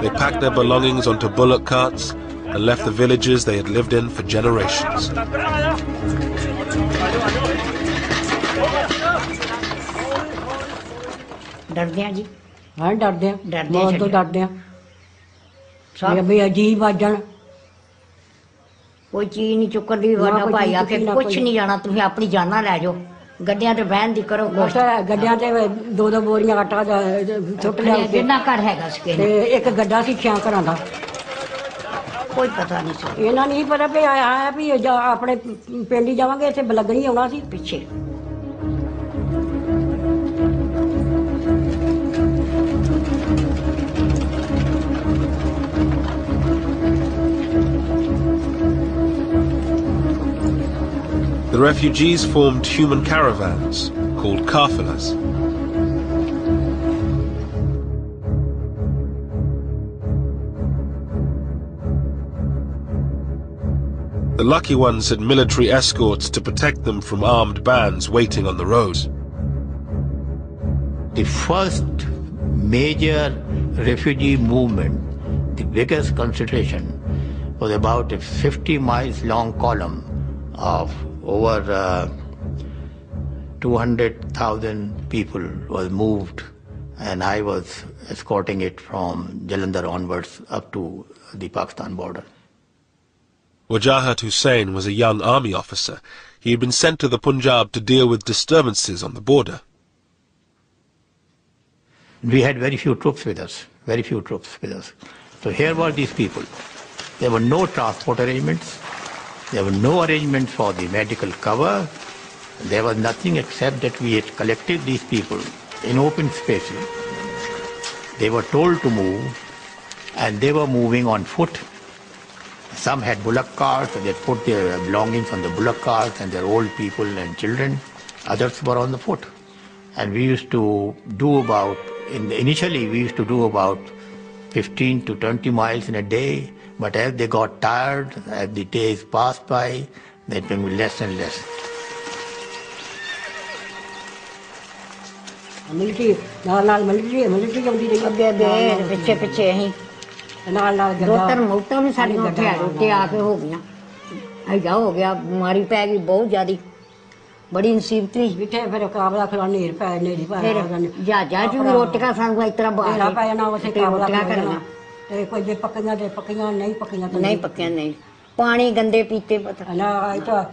They packed their belongings onto bullock carts and left the villages they had lived in for generations. डरते हैं जी हाँ डरते हैं बहुत तो डरते हैं भी अजीब आजन कोई चीज नहीं चुकन दी वाला भाई आके कुछ नहीं जाना तुम अपनी जाना ले जाओ गड्डियां ते बहन दी करो गड्डियां ते दो दो बोरियां आटा सुट लिया कितना घर हैगा सके एक गड्ढा सी 6 घरां दा कोई पता नहीं सी इन्हां नहीं पता भी आया भी अपने पिंड ही जावांगे इत्थे बलगणी आउणा सी पीछे The refugees formed human caravans called kafilas. The lucky ones had military escorts to protect them from armed bands waiting on the roads. The first major refugee movement, the biggest concentration, was about a 50 miles long column of over 200,000 people was moved, and I was escorting it from Jalandhar onwards up to the Pakistan border. Wajahat Hussain was a young army officer. He had been sent to the Punjab to deal with disturbances on the border. We had very few troops with us, So here were these people. There were no transport arrangements. There were no arrangements for the medical cover. There was nothing except that we had collected these people in open spaces. They were told to move, and they were moving on foot. Some had bullock carts, so they put their belongings on the bullock carts and their old people and children. Others were on the foot. And we used to do about, initially we used to do about 15 to 20 miles in a day. But as they got tired, as the days passed by, they became less and less. Military ਨਾਲ military ਆਉਂਦੀ ਰਹੀ ਅੱਗੇ ਪਿੱਛੇ ਅਸੀਂ ਨਾਲ ਦੋ ਤਿੰਨ ਮੌਤਾਂ ਵੀ ਸਾਡੀਆਂ ਉੱਥੇ ਆ ਕੇ ਹੋ ਗਈਆਂ ਐਡਾ ਹੋ ਗਿਆ ਬਿਮਾਰੀ ਪੈ ਗਈ ਬਹੁਤ ਜ਼ਿਆਦੀ ਬੜੀ ਮੁਸੀਬਤ ਸੀ ਜਿੱਥੇ ਫਿਰ ਕਾਬਲਾ ਖਲਾ ਨੇਰ ਪੈ ਨੇਰੀ ਪੈ ਜਹਾਜ਼ਾਂ 'ਚ ਵੀ ਰੋਟੀਆਂ ਸਾਨੂੰ ਇਸ ਤਰ੍ਹਾਂ ਬਾਹਰ ਪੈ ਜਾਣਾ ਉੱਥੇ ਕਾਬਲਾ ਕਰਨਾ ਤੇ ਕੋਈ ਜੇ ਪੱਕੀਆਂ ਤੇ ਪੱਕੀਆਂ ਨਹੀਂ ਪੱਕੀਆਂ ਨਹੀਂ ਪੱਕੀਆਂ ਨਹੀਂ ਪਾਣੀ ਗੰਦੇ ਪੀਤੇ ਪਤਾ ਨਾ ਇਹ ਤਾਂ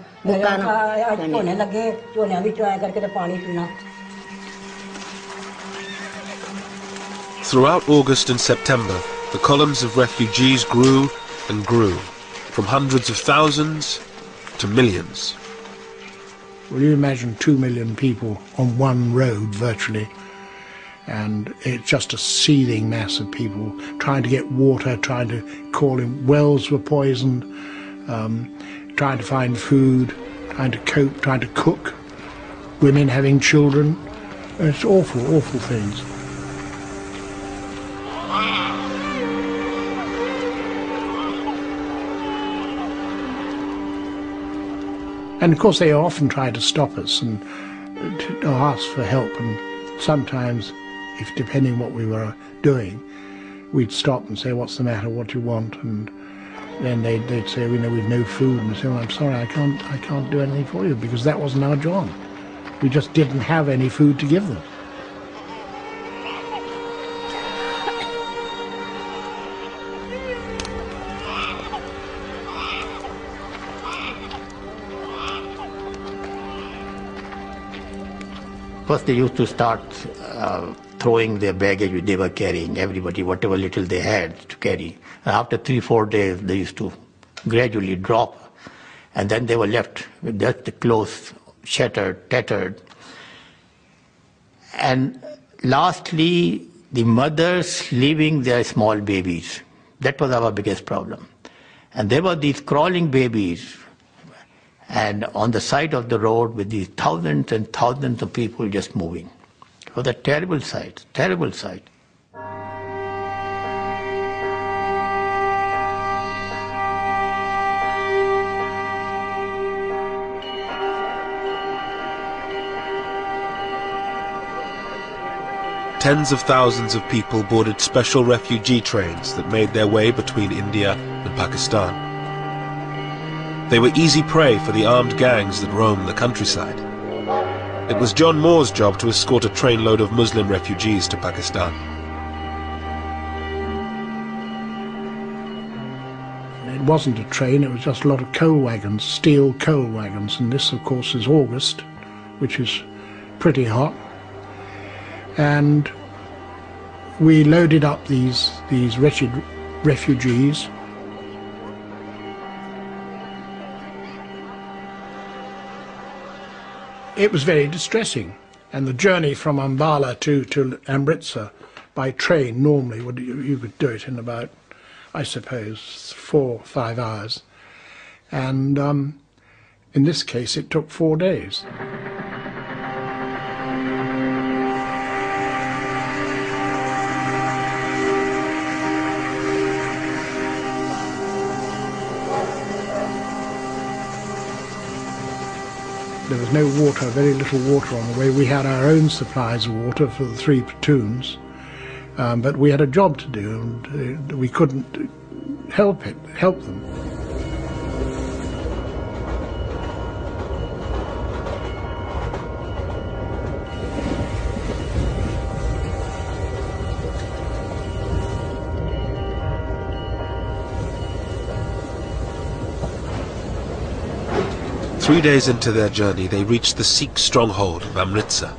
ਝੋਨੇ ਲੱਗੇ ਝੋਨਿਆਂ ਵਿੱਚ ਆਇਆ ਕਰਕੇ ਤੇ ਪਾਣੀ ਪੀਣਾ Throughout August and September, the columns of refugees grew and grew, from hundreds of thousands to millions. Well, you imagine 2 million people on one road virtually, and it's just a seething mass of people trying to get water, trying to call in, wells were poisoned, trying to find food, trying to cope, trying to cook, women having children. It's awful, awful things. And of course they often try to stop us and to ask for help, and sometimes, if depending what we were doing, we'd stop and say, what's the matter, what do you want? And then they'd say, we've no food, and we say, well, I'm sorry, I can't do anything for you, because that wasn't our job. We just didn't have any food to give them. First they used to start throwing their baggage they were carrying, everybody, whatever little they had to carry. And after 3-4 days, they used to gradually drop. And then they were left with just the clothes shattered, tattered. And lastly, the mothers leaving their small babies. That was our biggest problem. And there were these crawling babies, and on the side of the road with these thousands and thousands of people just moving. It was a terrible sight, terrible sight. Tens of thousands of people boarded special refugee trains that made their way between India and Pakistan. They were easy prey for the armed gangs that roamed the countryside. It was John Moore's job to escort a trainload of Muslim refugees to Pakistan. It wasn't a train, it was just a lot of coal wagons, steel coal wagons, and this of course is August, which is pretty hot. And we loaded up these wretched refugees. It was very distressing, and the journey from Ambala to Amritsar by train normally, you could do it in about, I suppose, 4 or 5 hours. And in this case it took 4 days. There was no water, very little water on the way. We had our own supplies of water for the 3 platoons, but we had a job to do, and we couldn't help them. Three days into their journey, they reached the Sikh stronghold of Amritsar.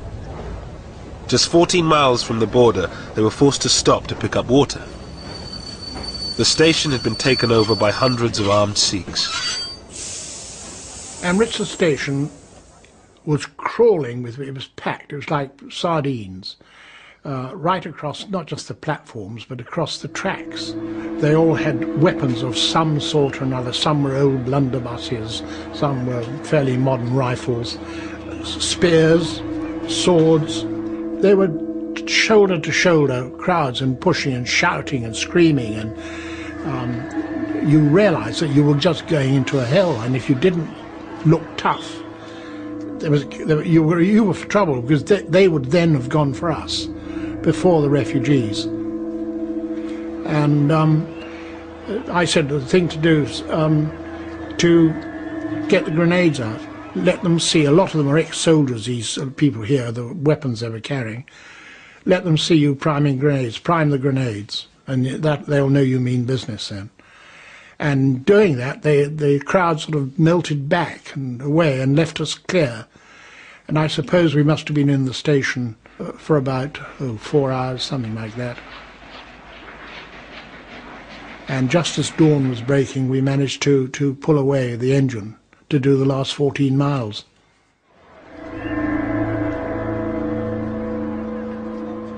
Just 14 miles from the border, they were forced to stop to pick up water. The station had been taken over by hundreds of armed Sikhs. Amritsar station was crawling with, it was packed, it was like sardines, right across, not just the platforms, but across the tracks. They all had weapons of some sort or another. Some were old blunderbusses, some were fairly modern rifles, spears, swords. They were shoulder to shoulder crowds, and pushing and shouting and screaming, and you realize that you were just going into a hell, and if you didn't look tough, you were for trouble, because they would then have gone for us before the refugees. And I said the thing to do is to get the grenades out, let them see. A lot of them are ex-soldiers, these people here, the weapons they were carrying. Let them see you priming grenades, prime the grenades, and that they'll know you mean business then. And doing that, the crowd sort of melted back and away and left us clear. And I suppose we must have been in the station for about 4 hours, something like that. And just as dawn was breaking, we managed to pull away the engine to do the last 14 miles.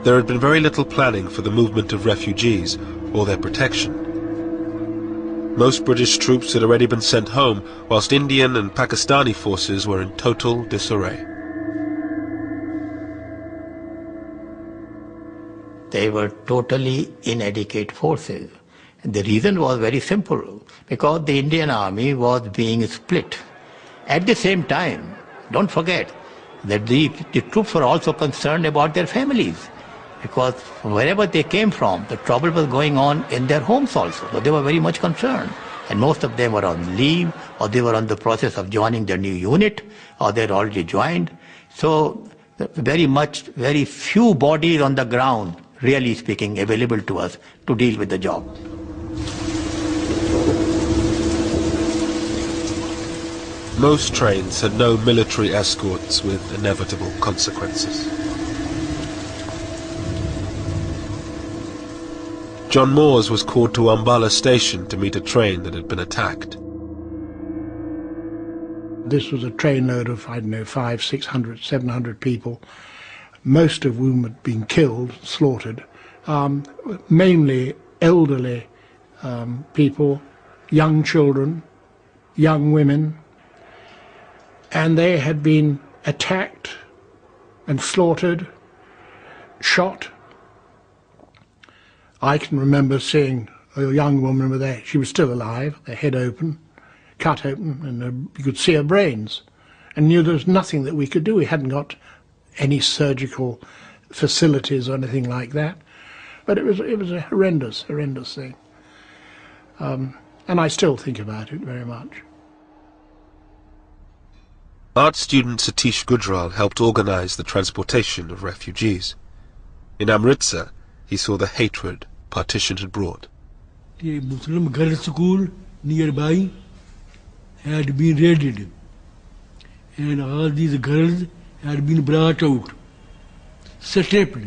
There had been very little planning for the movement of refugees or their protection. Most British troops had already been sent home, whilst Indian and Pakistani forces were in total disarray. They were totally inadequate forces. And the reason was very simple, because the Indian army was being split. At the same time, don't forget that the troops were also concerned about their families, because wherever they came from, the trouble was going on in their homes also. So they were very much concerned. And most of them were on leave, or they were on the process of joining their new unit, or they had already joined. So very few bodies on the ground, really speaking, available to us to deal with the job. Most trains had no military escorts with inevitable consequences. John Moores was called to Ambala station to meet a train that had been attacked. This was a trainload of, I don't know, 500, 600, 700 people, most of whom had been killed, slaughtered, mainly elderly people, young children, young women, and they had been attacked and slaughtered, shot. I can remember seeing a young woman with she was still alive, her head open, cut open, and you could see her brains, and knew there was nothing that we could do. We hadn't got any surgical facilities or anything like that, but it was a horrendous thing, and I still think about it very much. Art student Satish Gujral helped organize the transportation of refugees. In Amritsar, he saw the hatred partition had brought. The Muslim girls' school nearby had been raided, and all these girls had been brought out, stripped,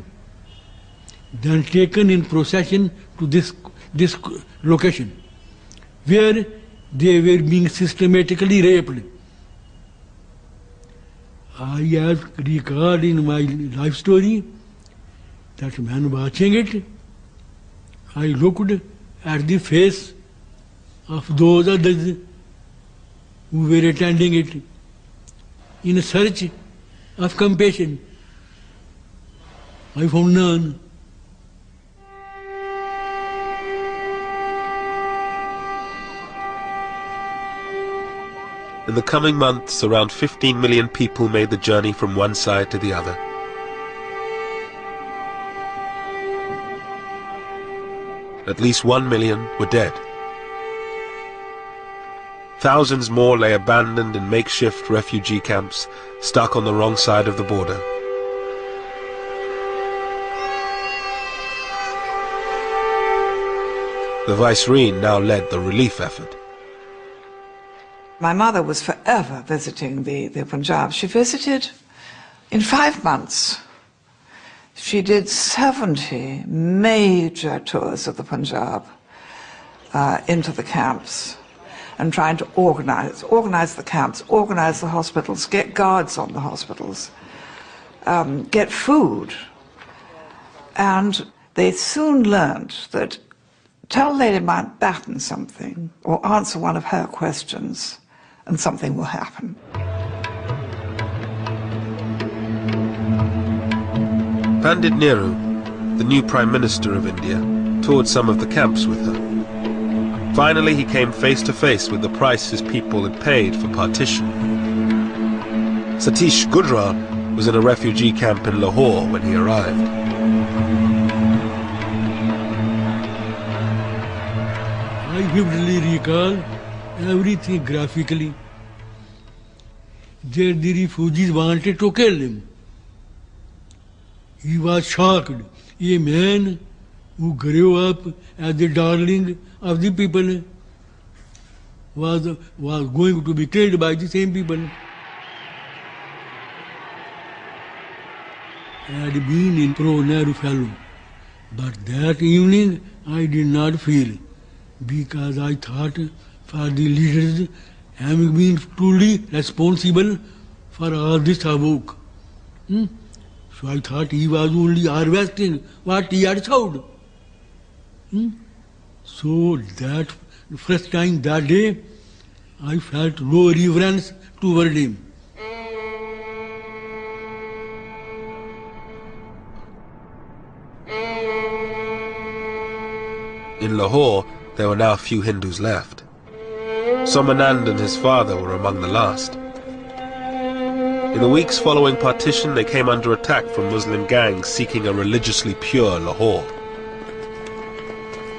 then taken in procession to this location, where they were being systematically raped. I have recalled in my life story that when watching it, I looked at the face of those others who were attending it in search of compassion. I found none. In the coming months, around 15 million people made the journey from one side to the other. At least 1 million were dead. Thousands more lay abandoned in makeshift refugee camps, stuck on the wrong side of the border. The Viceroy now led the relief effort. My mother was forever visiting the Punjab. She visited in 5 months. She did 70 major tours of the Punjab into the camps and trying to organize the camps, organize the hospitals, get guards on the hospitals, get food. And they soon learned that tell Lady Mountbatten something or answer one of her questions and something will happen. Pandit Nehru, the new Prime Minister of India, toured some of the camps with her. Finally, he came face to face with the price his people had paid for partition. Satish Gujral was in a refugee camp in Lahore when he arrived. I vividly recall everything graphically. There the refugees wanted to kill him. He was shocked. A man who grew up as the darling of the people was going to be killed by the same people. I had been in pro-Nehru fellow, but that evening I did not feel, because I thought for the leaders having been truly responsible for all this havoc. So I thought he was only harvesting what he had sowed. So that first time that day, I felt no reverence toward him. In Lahore, there were now few Hindus left. Somanand and his father were among the last. In the weeks following partition, they came under attack from Muslim gangs seeking a religiously pure Lahore.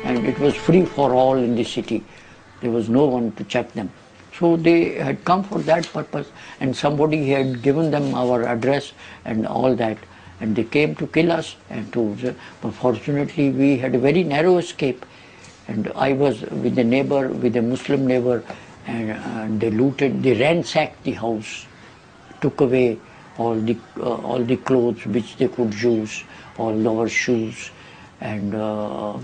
And it was free for all in the city. There was no one to check them. So they had come for that purpose, and somebody had given them our address and all that, and they came to kill us. But fortunately, we had a very narrow escape, and I was with a neighbor, with a Muslim neighbor, and they looted, they ransacked the house, took away all the clothes which they could use, all our shoes. And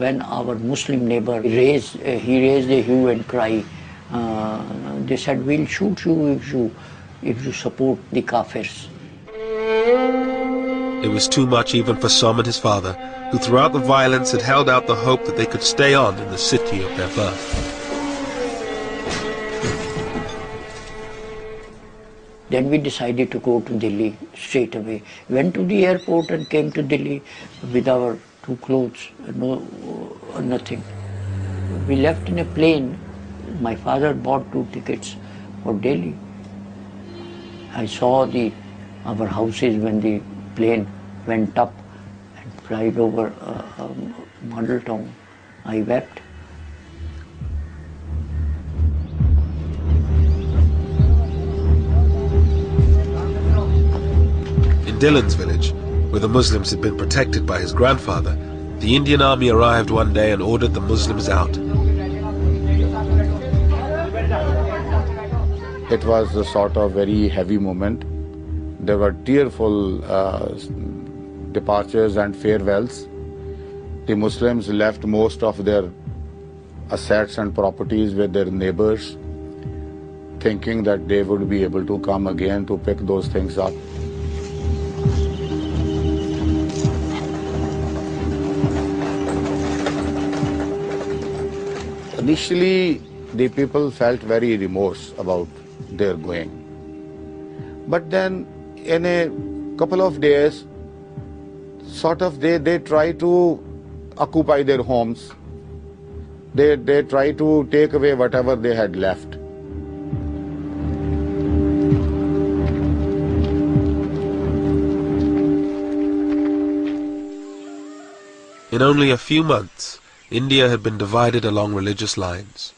when our Muslim neighbor raised a hue and cry, they said, "We'll shoot you if you support the Kafirs." It was too much even for Som and his father, who throughout the violence had held out the hope that they could stay on in the city of their birth. Then we decided to go to Delhi straight away. Went to the airport and came to Delhi with our 2 clothes, nothing. We left in a plane. My father bought 2 tickets for Delhi. I saw our houses when the plane went up and flied over Model Town. I wept. In Dillon's village, where the Muslims had been protected by his grandfather, the Indian army arrived one day and ordered the Muslims out. It was a sort of very heavy moment. There were tearful departures and farewells. The Muslims left most of their assets and properties with their neighbors, thinking that they would be able to come again to pick those things up. Initially, the people felt very remorse about their going. But then, in a couple of days, they try to occupy their homes. They try to take away whatever they had left. In only a few months, India had been divided along religious lines.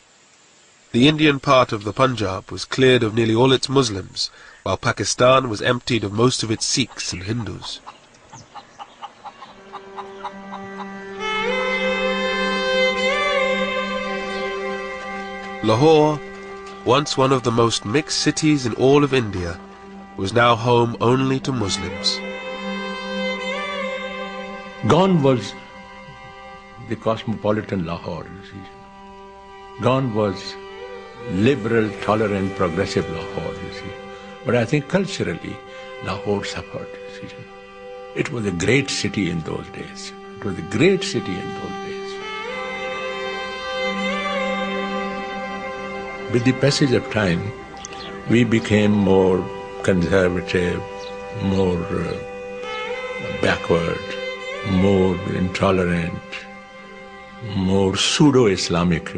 The Indian part of the Punjab was cleared of nearly all its Muslims, while Pakistan was emptied of most of its Sikhs and Hindus. Lahore, once one of the most mixed cities in all of India, was now home only to Muslims. Gone was the cosmopolitan Lahore, you see. Gone was liberal, tolerant, progressive Lahore, you see. But I think culturally, Lahore suffered, you see. It was a great city in those days. It was a great city in those days. With the passage of time, we became more conservative, more backward, more intolerant, more pseudo-Islamic,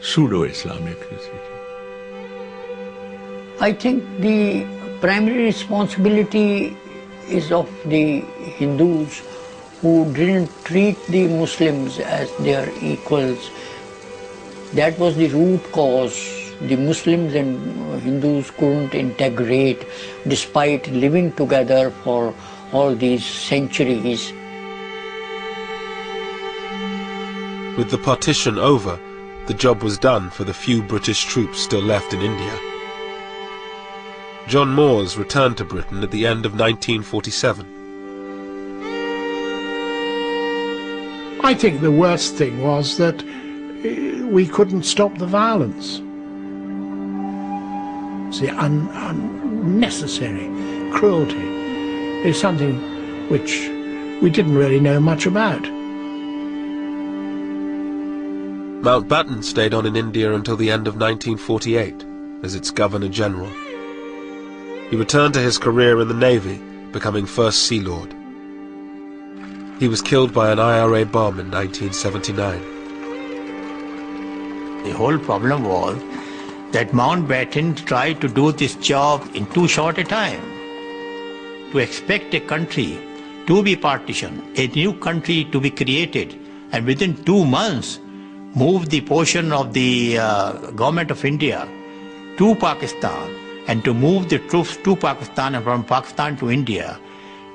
pseudo-Islamic. I think the primary responsibility is of the Hindus who didn't treat the Muslims as their equals. That was the root cause. The Muslims and Hindus couldn't integrate despite living together for all these centuries. With the partition over, the job was done for the few British troops still left in India. John Moores returned to Britain at the end of 1947. I think the worst thing was that we couldn't stop the violence. The unnecessary cruelty is something which we didn't really know much about. Mountbatten stayed on in India until the end of 1948 as its Governor-General. He returned to his career in the Navy, becoming First Sea Lord. He was killed by an IRA bomb in 1979. The whole problem was that Mountbatten tried to do this job in too short a time. To expect a country to be partitioned, a new country to be created, and within 2 months move the portion of the government of India to Pakistan, and to move the troops to Pakistan and from Pakistan to India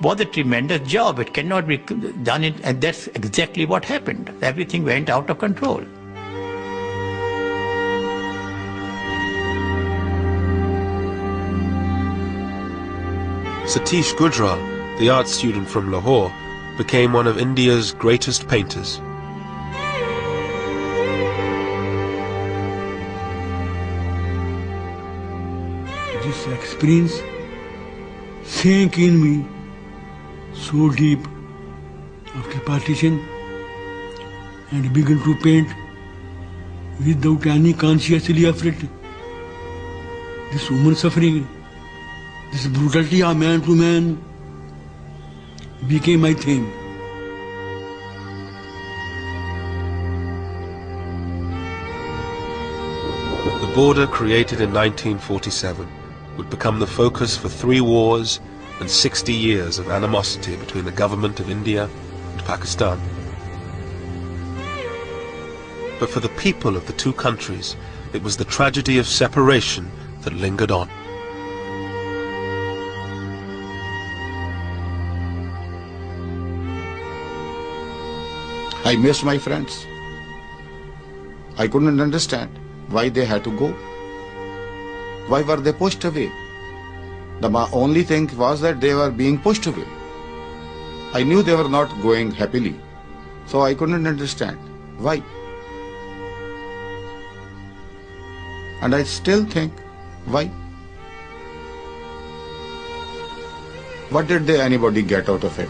was a tremendous job. It cannot be done, and that's exactly what happened. Everything went out of control. Satish Gujral, the art student from Lahore, became one of India's greatest painters. This experience sank in me so deep after partition, and began to paint without any consciously effort. This woman suffering, this brutality of man to man became my theme. The border created in 1947 would become the focus for 3 wars and 60 years of animosity between the government of India and Pakistan. But for the people of the two countries, it was the tragedy of separation that lingered on. I missed my friends. I couldn't understand why they had to go. Why were they pushed away? The only thing was that they were being pushed away. I knew they were not going happily, so I couldn't understand why. And I still think, why? What did anybody get out of it?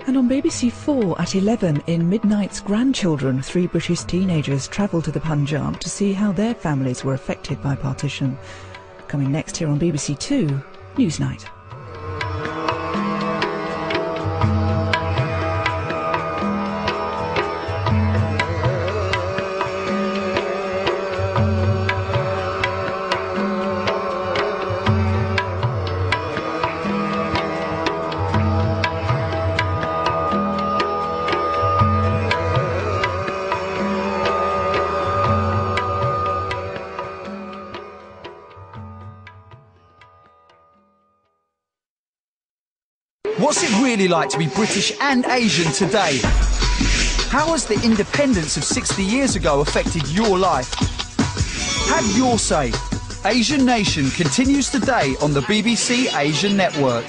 And on BBC 4 at 11 in Midnight's Grandchildren, 3 British teenagers travelled to the Punjab to see how their families were affected by partition. Coming next here on BBC 2, Newsnight. What's it really like to be British and Asian today? How has the independence of 60 years ago affected your life? Have your say. Asian Nation continues today on the BBC Asian Network.